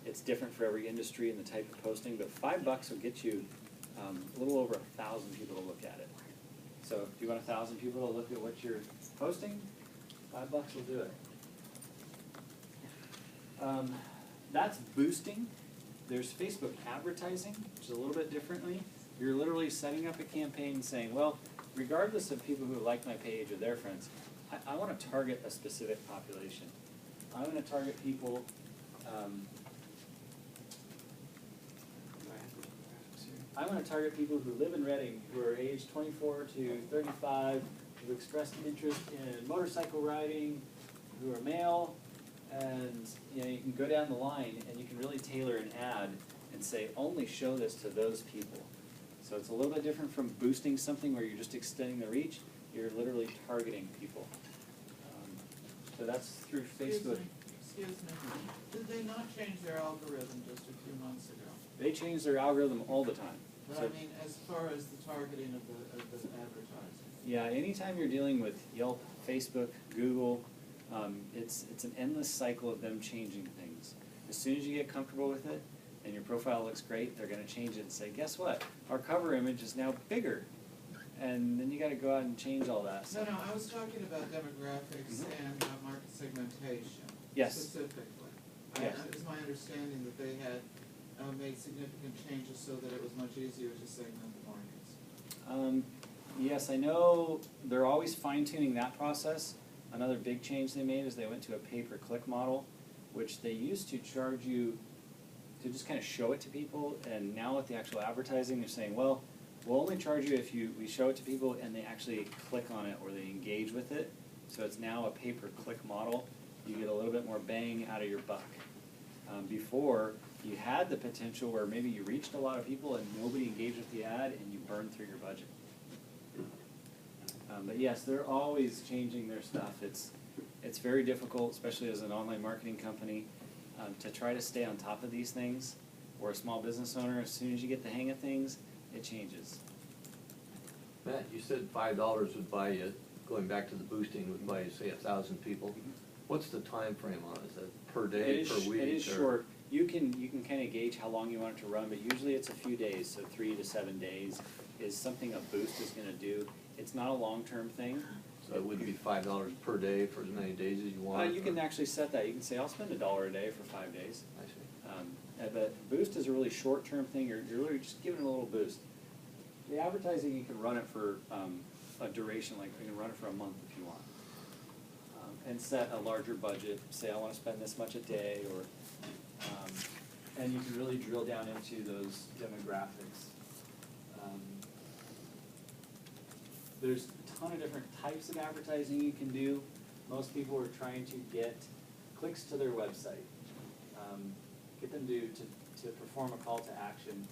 it's different for every industry and the type of posting, but $5 will get you a little over 1,000 people to look at it. So if you want 1,000 people to look at what you're posting, $5 will do it. That's boosting. There's Facebook advertising, which is a little bit differently. You're literally setting up a campaign and saying, well, regardless of people who like my page or their friends, I want to target a specific population. I want to target people who live in Reading, who are age 24 to 35, who expressed interest in motorcycle riding, who are male, and you can go down the line and you can really tailor an ad and say, only show this to those people. So it's a little bit different from boosting something where you're just extending the reach. You're literally targeting people. So that's through Facebook. Excuse me. Did they not change their algorithm just a few months ago? They change their algorithm all the time. But So, I mean, as far as the targeting of the advertising. yeah, anytime you're dealing with Yelp, Facebook, Google, it's an endless cycle of them changing things. As soon as you get comfortable with it and your profile looks great, they're going to change it and say, guess what? Our cover image is now bigger. And then you got to go out and change all that. No, I was talking about demographics and market segmentation. Yes. Specifically. Yes. It was my understanding that they had made significant changes so that it was much easier to segment the markets. Yes, I know they're always fine tuning that process. Another big change they made is they went to a pay-per-click model, which they used to charge you to just kind of show it to people, and now with the actual advertising, they're saying, well, we'll only charge you if we show it to people and they actually click on it or they engage with it. So it's now a pay-per-click model. You get a little bit more bang out of your buck. Before, you had the potential where maybe you reached a lot of people and nobody engaged with the ad and you burned through your budget. But yes, they're always changing their stuff. It's very difficult, especially as an online marketing company, to try to stay on top of these things. Or a small business owner, as soon as you get the hang of things, it changes. Matt, you said $5 would buy you, going back to the boosting, would buy you, say, 1,000 people. What's the time frame on it? Is that per day, per week? It is or- short. You can kind of gauge how long you want it to run, but usually it's a few days, so 3 to 7 days is something a boost is gonna do. It's not a long-term thing. So it would be $5 per day for as many days as you want? You can or- actually set that. You can say, I'll spend $1 a day for 5 days. I see. But boost is a really short-term thing. You're literally just giving it a little boost. The advertising, you can run it for a duration, like you can run it for a month if you want. And set a larger budget. Say, I want to spend this much a day, or and you can really drill down into those demographics. There's a ton of different types of advertising you can do. Most people are trying to get clicks to their website. Get them to perform a call to action.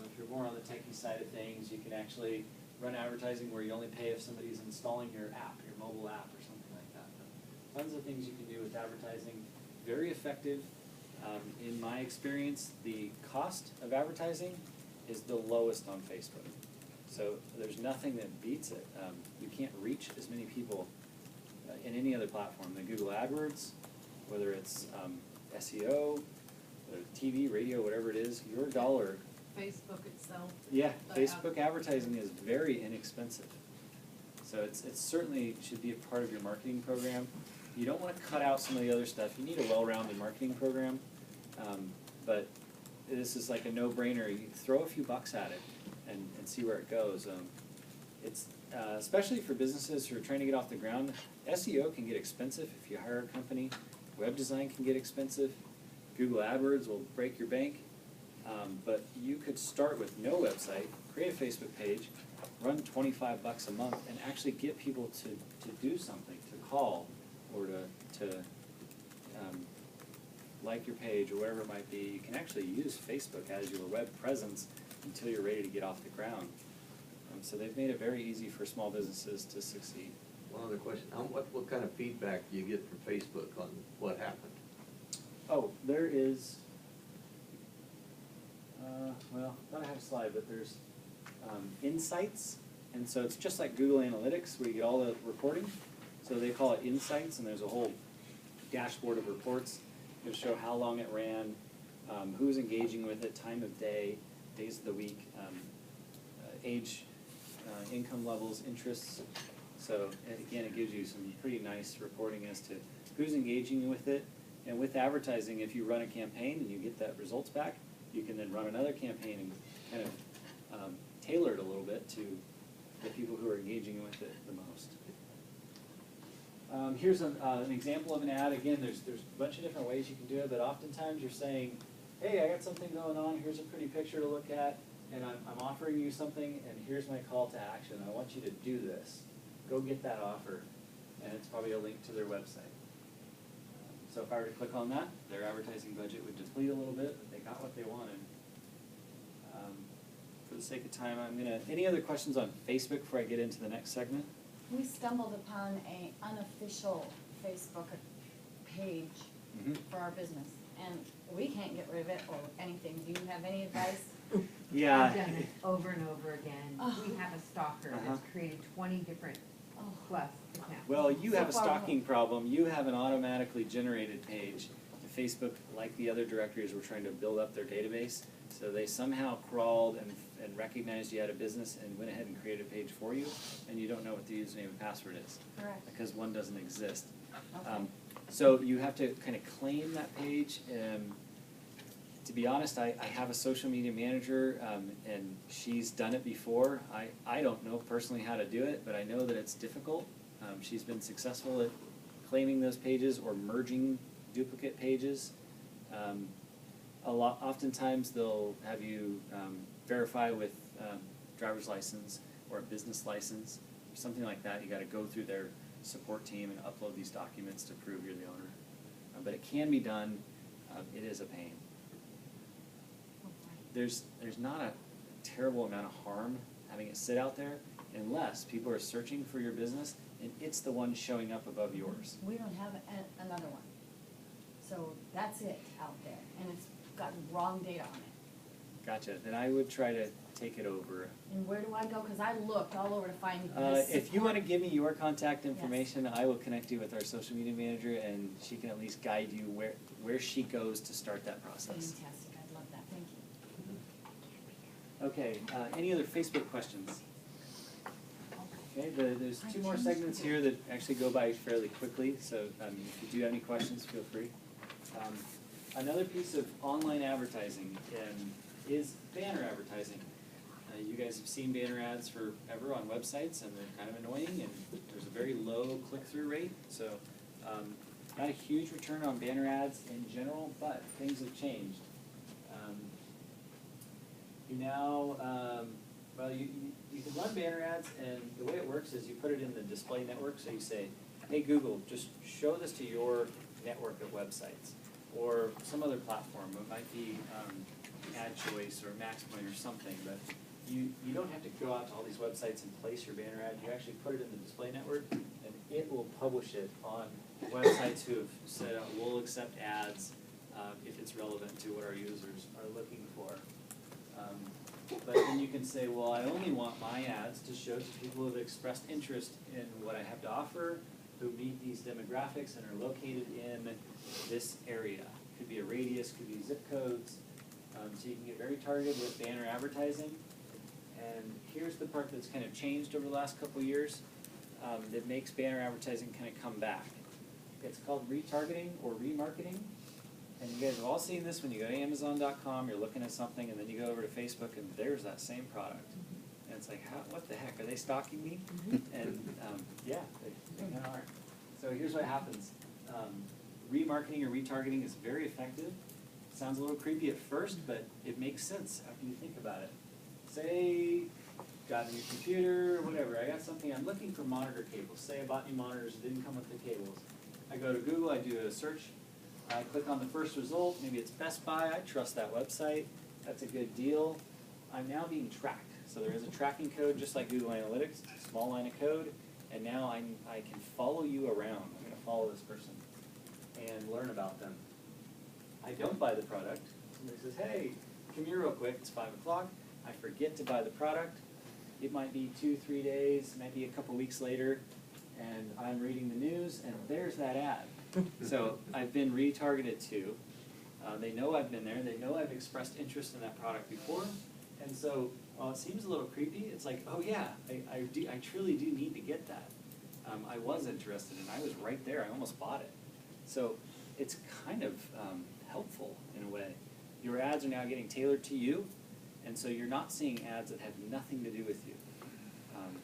If you're more on the techie side of things, you can actually run advertising where you only pay if somebody's installing your app, your mobile app or something like that. But tons of things you can do with advertising. Very effective. In my experience, the cost of advertising is the lowest on Facebook. So there's nothing that beats it. You can't reach as many people in any other platform than Google AdWords, whether it's SEO, TV, radio, whatever it is, your dollar. Facebook itself. Yeah, the Facebook advertising is very inexpensive. So it certainly should be a part of your marketing program. You don't want to cut out some of the other stuff. You need a well-rounded marketing program, but this is like a no-brainer. You throw a few bucks at it and see where it goes. It's especially for businesses who are trying to get off the ground. SEO can get expensive if you hire a company. Web design can get expensive. Google AdWords will break your bank. But you could start with no website, create a Facebook page, run $25 a month, and actually get people to do something, to call, or to like your page, or whatever it might be. You can actually use Facebook as your web presence until you're ready to get off the ground. So they've made it very easy for small businesses to succeed. One other question, what kind of feedback do you get from Facebook on what happened? Oh, there is, well, I don't have a slide, but there's insights. And so it's just like Google Analytics where you get all the reporting. So they call it insights, and there's a whole dashboard of reports. It'll show how long it ran, who's engaging with it, time of day, days of the week, age, income levels, interests. So again, it gives you some pretty nice reporting as to who's engaging with it. And with advertising, if you run a campaign and you get that results back, you can then run another campaign and kind of tailor it a little bit to the people who are engaging with it the most. Here's an example of an ad. Again, there's a bunch of different ways you can do it, but oftentimes you're saying, hey, I got something going on, here's a pretty picture to look at, and I'm offering you something, and here's my call to action. I want you to do this. Go get that offer, and it's probably a link to their website. So if I were to click on that, their advertising budget would deplete a little bit, but they got what they wanted. For the sake of time, any other questions on Facebook before I get into the next segment? We stumbled upon an unofficial Facebook page for our business, and we can't get rid of it or anything. Do you have any advice? Yeah. I've done it over and over again. Oh. We have a stalker that's created 20 different plus accounts. Well, you have a stalking problem. You have an automatically generated page. Facebook, like the other directories, were trying to build up their database. So they somehow crawled and recognized you had a business and went ahead and created a page for you, and you don't know what the username and password is. Correct. Because one doesn't exist. Okay. So you have to kind of claim that page. To be honest, I have a social media manager, and she's done it before. I don't know personally how to do it, but I know that it's difficult. She's been successful at claiming those pages or merging duplicate pages. Oftentimes they'll have you verify with driver's license or a business license or something like that. You got to go through their support team and upload these documents to prove you're the owner. But it can be done. It is a pain. There's not a terrible amount of harm having it sit out there unless people are searching for your business and it's the one showing up above yours. We don't have another one. So that's it out there, and it's got wrong data on it. Gotcha. Then I would try to take it over. And where do I go? Because I looked all over to find this. If you want to give me your contact information, I will connect you with our social media manager, and she can at least guide you where she goes to start that process. Fantastic. I'd love that. Thank you. Okay. Any other Facebook questions? Okay. There's two more segments here that actually go by fairly quickly. So if you do have any questions, feel free. Another piece of online advertising is banner advertising. You guys have seen banner ads forever on websites, and they're kind of annoying, and there's a very low click-through rate. So not a huge return on banner ads in general, but things have changed. You now, you can run banner ads, and the way it works is you put it in the display network. So you say, hey, Google, just show this to your network of websites, or some other platform. It might be AdChoice or MaxPoint or something, but you don't have to go out to all these websites and place your banner ad. You actually put it in the display network, and it will publish it on websites who have said, we'll accept ads if it's relevant to what our users are looking for. But then you can say, well, I only want my ads to show to people who have expressed interest in what I have to offer, who meet these demographics and are located in this area. Could be a radius, could be zip codes. So you can get very targeted with banner advertising. And here's the part that's kind of changed over the last couple of years that makes banner advertising kind of come back. It's called retargeting or remarketing. And you guys have all seen this when you go to Amazon.com, you're looking at something, and then you go over to Facebook, and there's that same product. And it's like, what the heck, are they stalking me? And yeah, they kind of are. So here's what happens. Remarketing or retargeting is very effective. Sounds a little creepy at first, but it makes sense after you think about it. Say, got a new computer, whatever, I got something, I'm looking for monitor cables. Say I bought new monitors, it didn't come with the cables. I go to Google, I do a search, I click on the first result, maybe it's Best Buy, I trust that website, that's a good deal. I'm now being tracked. So there is a tracking code just like Google Analytics, small line of code, and now I can follow you around. I'm going to follow this person and learn about them. I don't buy the product. Somebody says, hey, come here real quick, it's 5 o'clock. I forget to buy the product. It might be 2-3 days, maybe a couple weeks later, and I'm reading the news, and there's that ad. So I've been retargeted to. They know I've been there. They know I've expressed interest in that product before. And so while it seems a little creepy, it's like, oh yeah, I truly do need to get that. I was interested, and I was right there. I almost bought it. So it's kind of helpful in a way. Your ads are now getting tailored to you, and so you're not seeing ads that have nothing to do with you.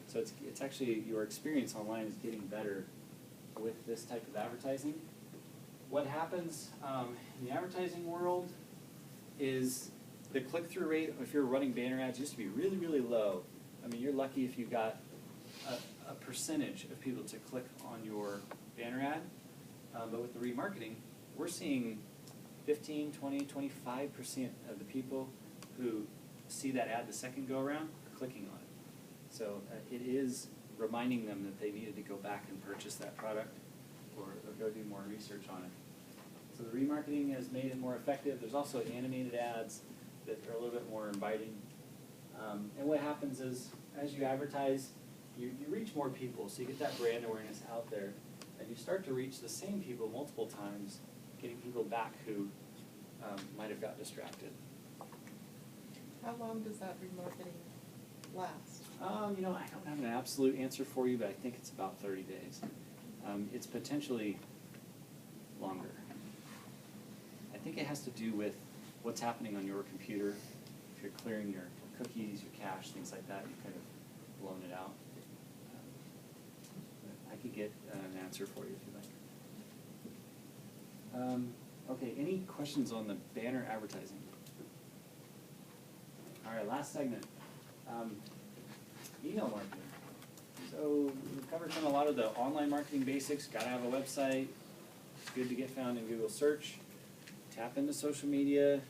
So it's actually, your experience online is getting better with this type of advertising. What happens in the advertising world is the click-through rate, if you're running banner ads, used to be really, really low. I mean, you're lucky if you got a percentage of people to click on your banner ad. But with the remarketing, we're seeing 15, 20, 25% of the people who see that ad the second go around are clicking on it. So it is reminding them that they needed to go back and purchase that product or go do more research on it. So the remarketing has made it more effective. There's also animated ads that are a little bit more inviting. And what happens is, as you advertise, you reach more people, so you get that brand awareness out there, and you start to reach the same people multiple times, getting people back who might have got distracted. How long does that remarketing last? I don't have an absolute answer for you, but I think it's about 30 days. It's potentially longer. I think it has to do with what's happening on your computer. If you're clearing your cookies, your cache, things like that, you've kind of blown it out. I could get an answer for you if you'd like. Okay, any questions on the banner advertising? All right, last segment. Email marketing. So we've covered kind of a lot of the online marketing basics. Got to have a website. It's good to get found in Google search. Tap into social media.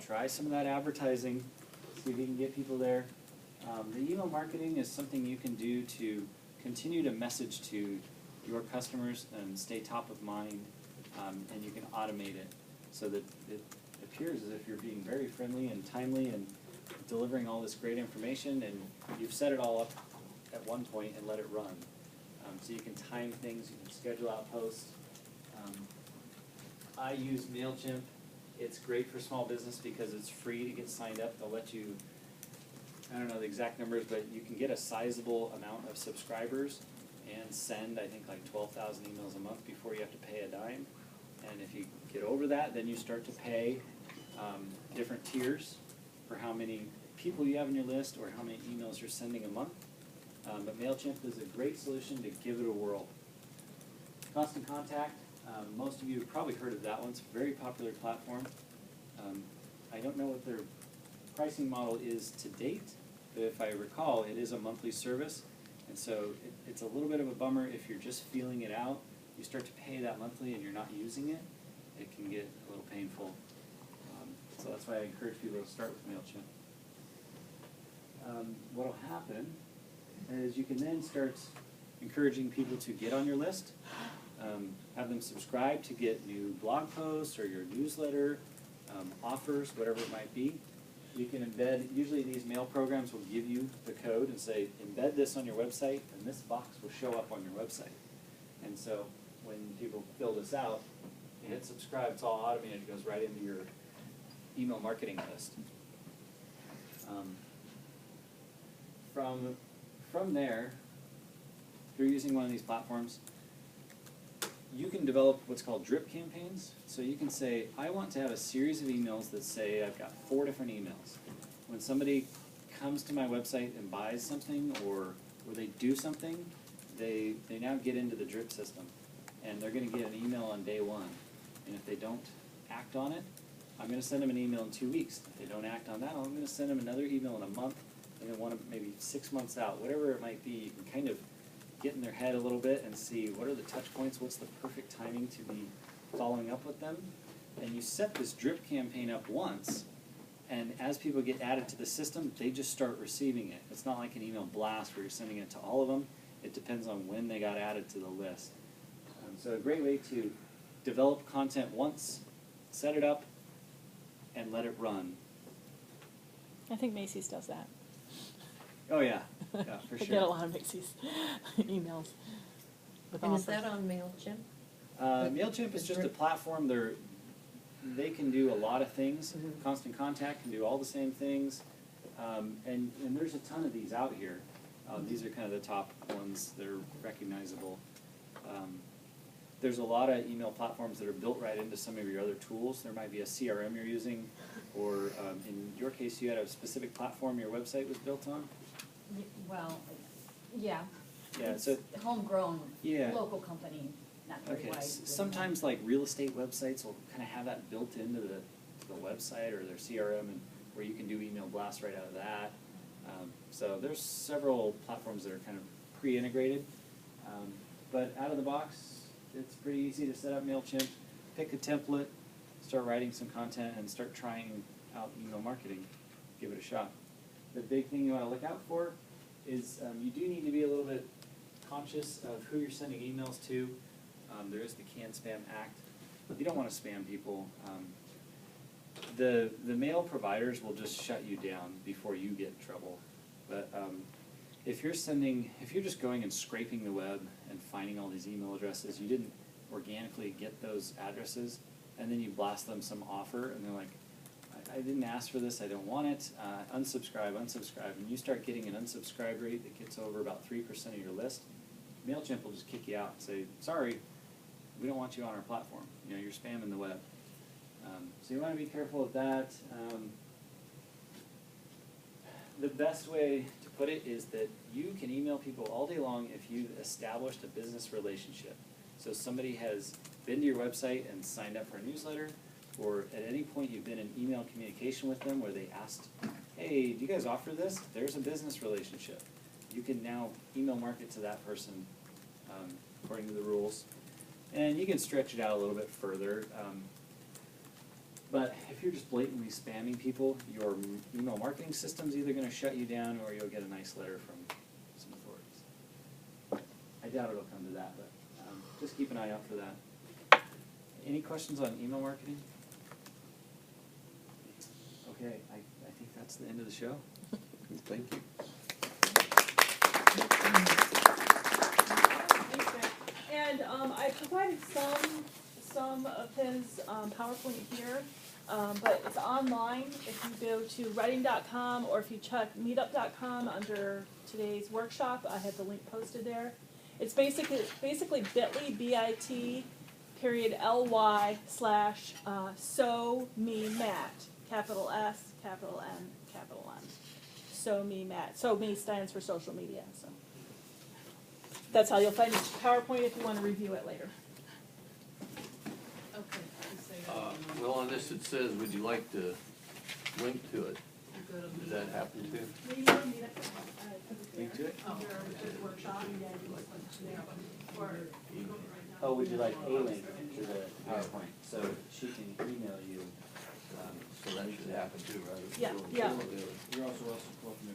Try some of that advertising. See if you can get people there. The email marketing is something you can do to continue to message to your customers and stay top of mind, and you can automate it so that it appears as if you're being very friendly and timely and delivering all this great information, and you've set it all up at one point and let it run. So you can time things, you can schedule out posts. I use MailChimp. It's great for small business because it's free to get signed up. They'll let you, I don't know the exact numbers, but you can get a sizable amount of subscribers and send, I think, like 12,000 emails a month before you have to pay a dime. And if you get over that, then you start to pay different tiers for how many people you have on your list or how many emails you're sending a month. But MailChimp is a great solution to give it a whirl. Constant Contact, most of you have probably heard of that one. It's a very popular platform. I don't know what their pricing model is to date, but if I recall, it is a monthly service. And so it's a little bit of a bummer if you're just feeling it out. You start to pay that monthly and you're not using it, it can get a little painful. So that's why I encourage people to start with MailChimp. What will happen is you can then start encouraging people to get on your list, have them subscribe to get new blog posts or your newsletter, offers, whatever it might be. You can embed, usually these mail programs will give you the code and say, embed this on your website, and this box will show up on your website. And so when people fill this out, you hit subscribe, it's all automated, it goes right into your email marketing list. From there, if you're using one of these platforms, you can develop what's called drip campaigns. So you can say, I want to have a series of emails that say I've got 4 different emails. When somebody comes to my website and buys something or they do something, they now get into the drip system. And they're going to get an email on day 1. And if they don't act on it, I'm going to send them an email in 2 weeks. If they don't act on that, I'm going to send them another email in a month, and then maybe 6 months out, whatever it might be. You can kind of get in their head a little bit and see what are the touch points, what's the perfect timing to be following up with them. And you set this drip campaign up once, and as people get added to the system, they just start receiving it. It's not like an email blast where you're sending it to all of them. It depends on when they got added to the list. So a great way to develop content once, set it up, and let it run. I think Macy's does that. Oh yeah, yeah, for I sure. get a lot of Macy's emails with And offers. is that on MailChimp? MailChimp is just a platform. They can do a lot of things. Constant Contact can do all the same things. And there's a ton of these out here. These are kind of the top ones that are recognizable. There's a lot of email platforms that are built right into some of your other tools. There might be a CRM you're using, or in your case, you had a specific platform your website was built on? Well, yeah. Yeah, It's so homegrown, Yeah. local company, not very okay, wide. sometimes like real estate websites will kind of have that built into the website or their CRM, and where you can do email blasts right out of that. So there's several platforms that are kind of pre-integrated, but out of the box, it's pretty easy to set up MailChimp, pick a template, start writing some content, and start trying out email marketing. Give it a shot. The big thing you want to look out for is you do need to be a little bit conscious of who you're sending emails to. There is the CAN-SPAM Act. You don't want to spam people. The mail providers will just shut you down before you get in trouble. But if you're just going and scraping the web and finding all these email addresses, you didn't organically get those addresses, and then you blast them some offer, and they're like, I didn't ask for this, I don't want it, unsubscribe, and you start getting an unsubscribe rate that gets over about 3% of your list, MailChimp will just kick you out and say, sorry, we don't want you on our platform. You know, you're spamming the web. So you want to be careful of that. The best way to put it is that you can email people all day long if you've established a business relationship. So somebody has been to your website and signed up for a newsletter, or at any point you've been in email communication with them where they asked, hey, do you guys offer this? There's a business relationship. You can now email market to that person according to the rules. And you can stretch it out a little bit further. But if you're just blatantly spamming people, your email marketing system's either going to shut you down or you'll get a nice letter from some authorities. I doubt it'll come to that, but just keep an eye out for that. Any questions on email marketing? Okay, I think that's the end of the show. Thank you. Thanks, Matt. And I provided some of his PowerPoint here, but it's online. If you go to writing.com or if you check meetup.com under today's workshop, I have the link posted there. It's basically bit.ly, B-I-T, /ly/ so me Matt, capital S, capital M, capital M. So me Matt. So me stands for social media. So that's how you'll find the PowerPoint if you want to review it later. Okay, you say that. Well, on this it says, would you like to link to it? Go to Does that happen too? Link to it? Workshop. Oh, would you like a link to the PowerPoint? So she can email you. So that should happen too, right? Yeah, yeah. You're also welcome to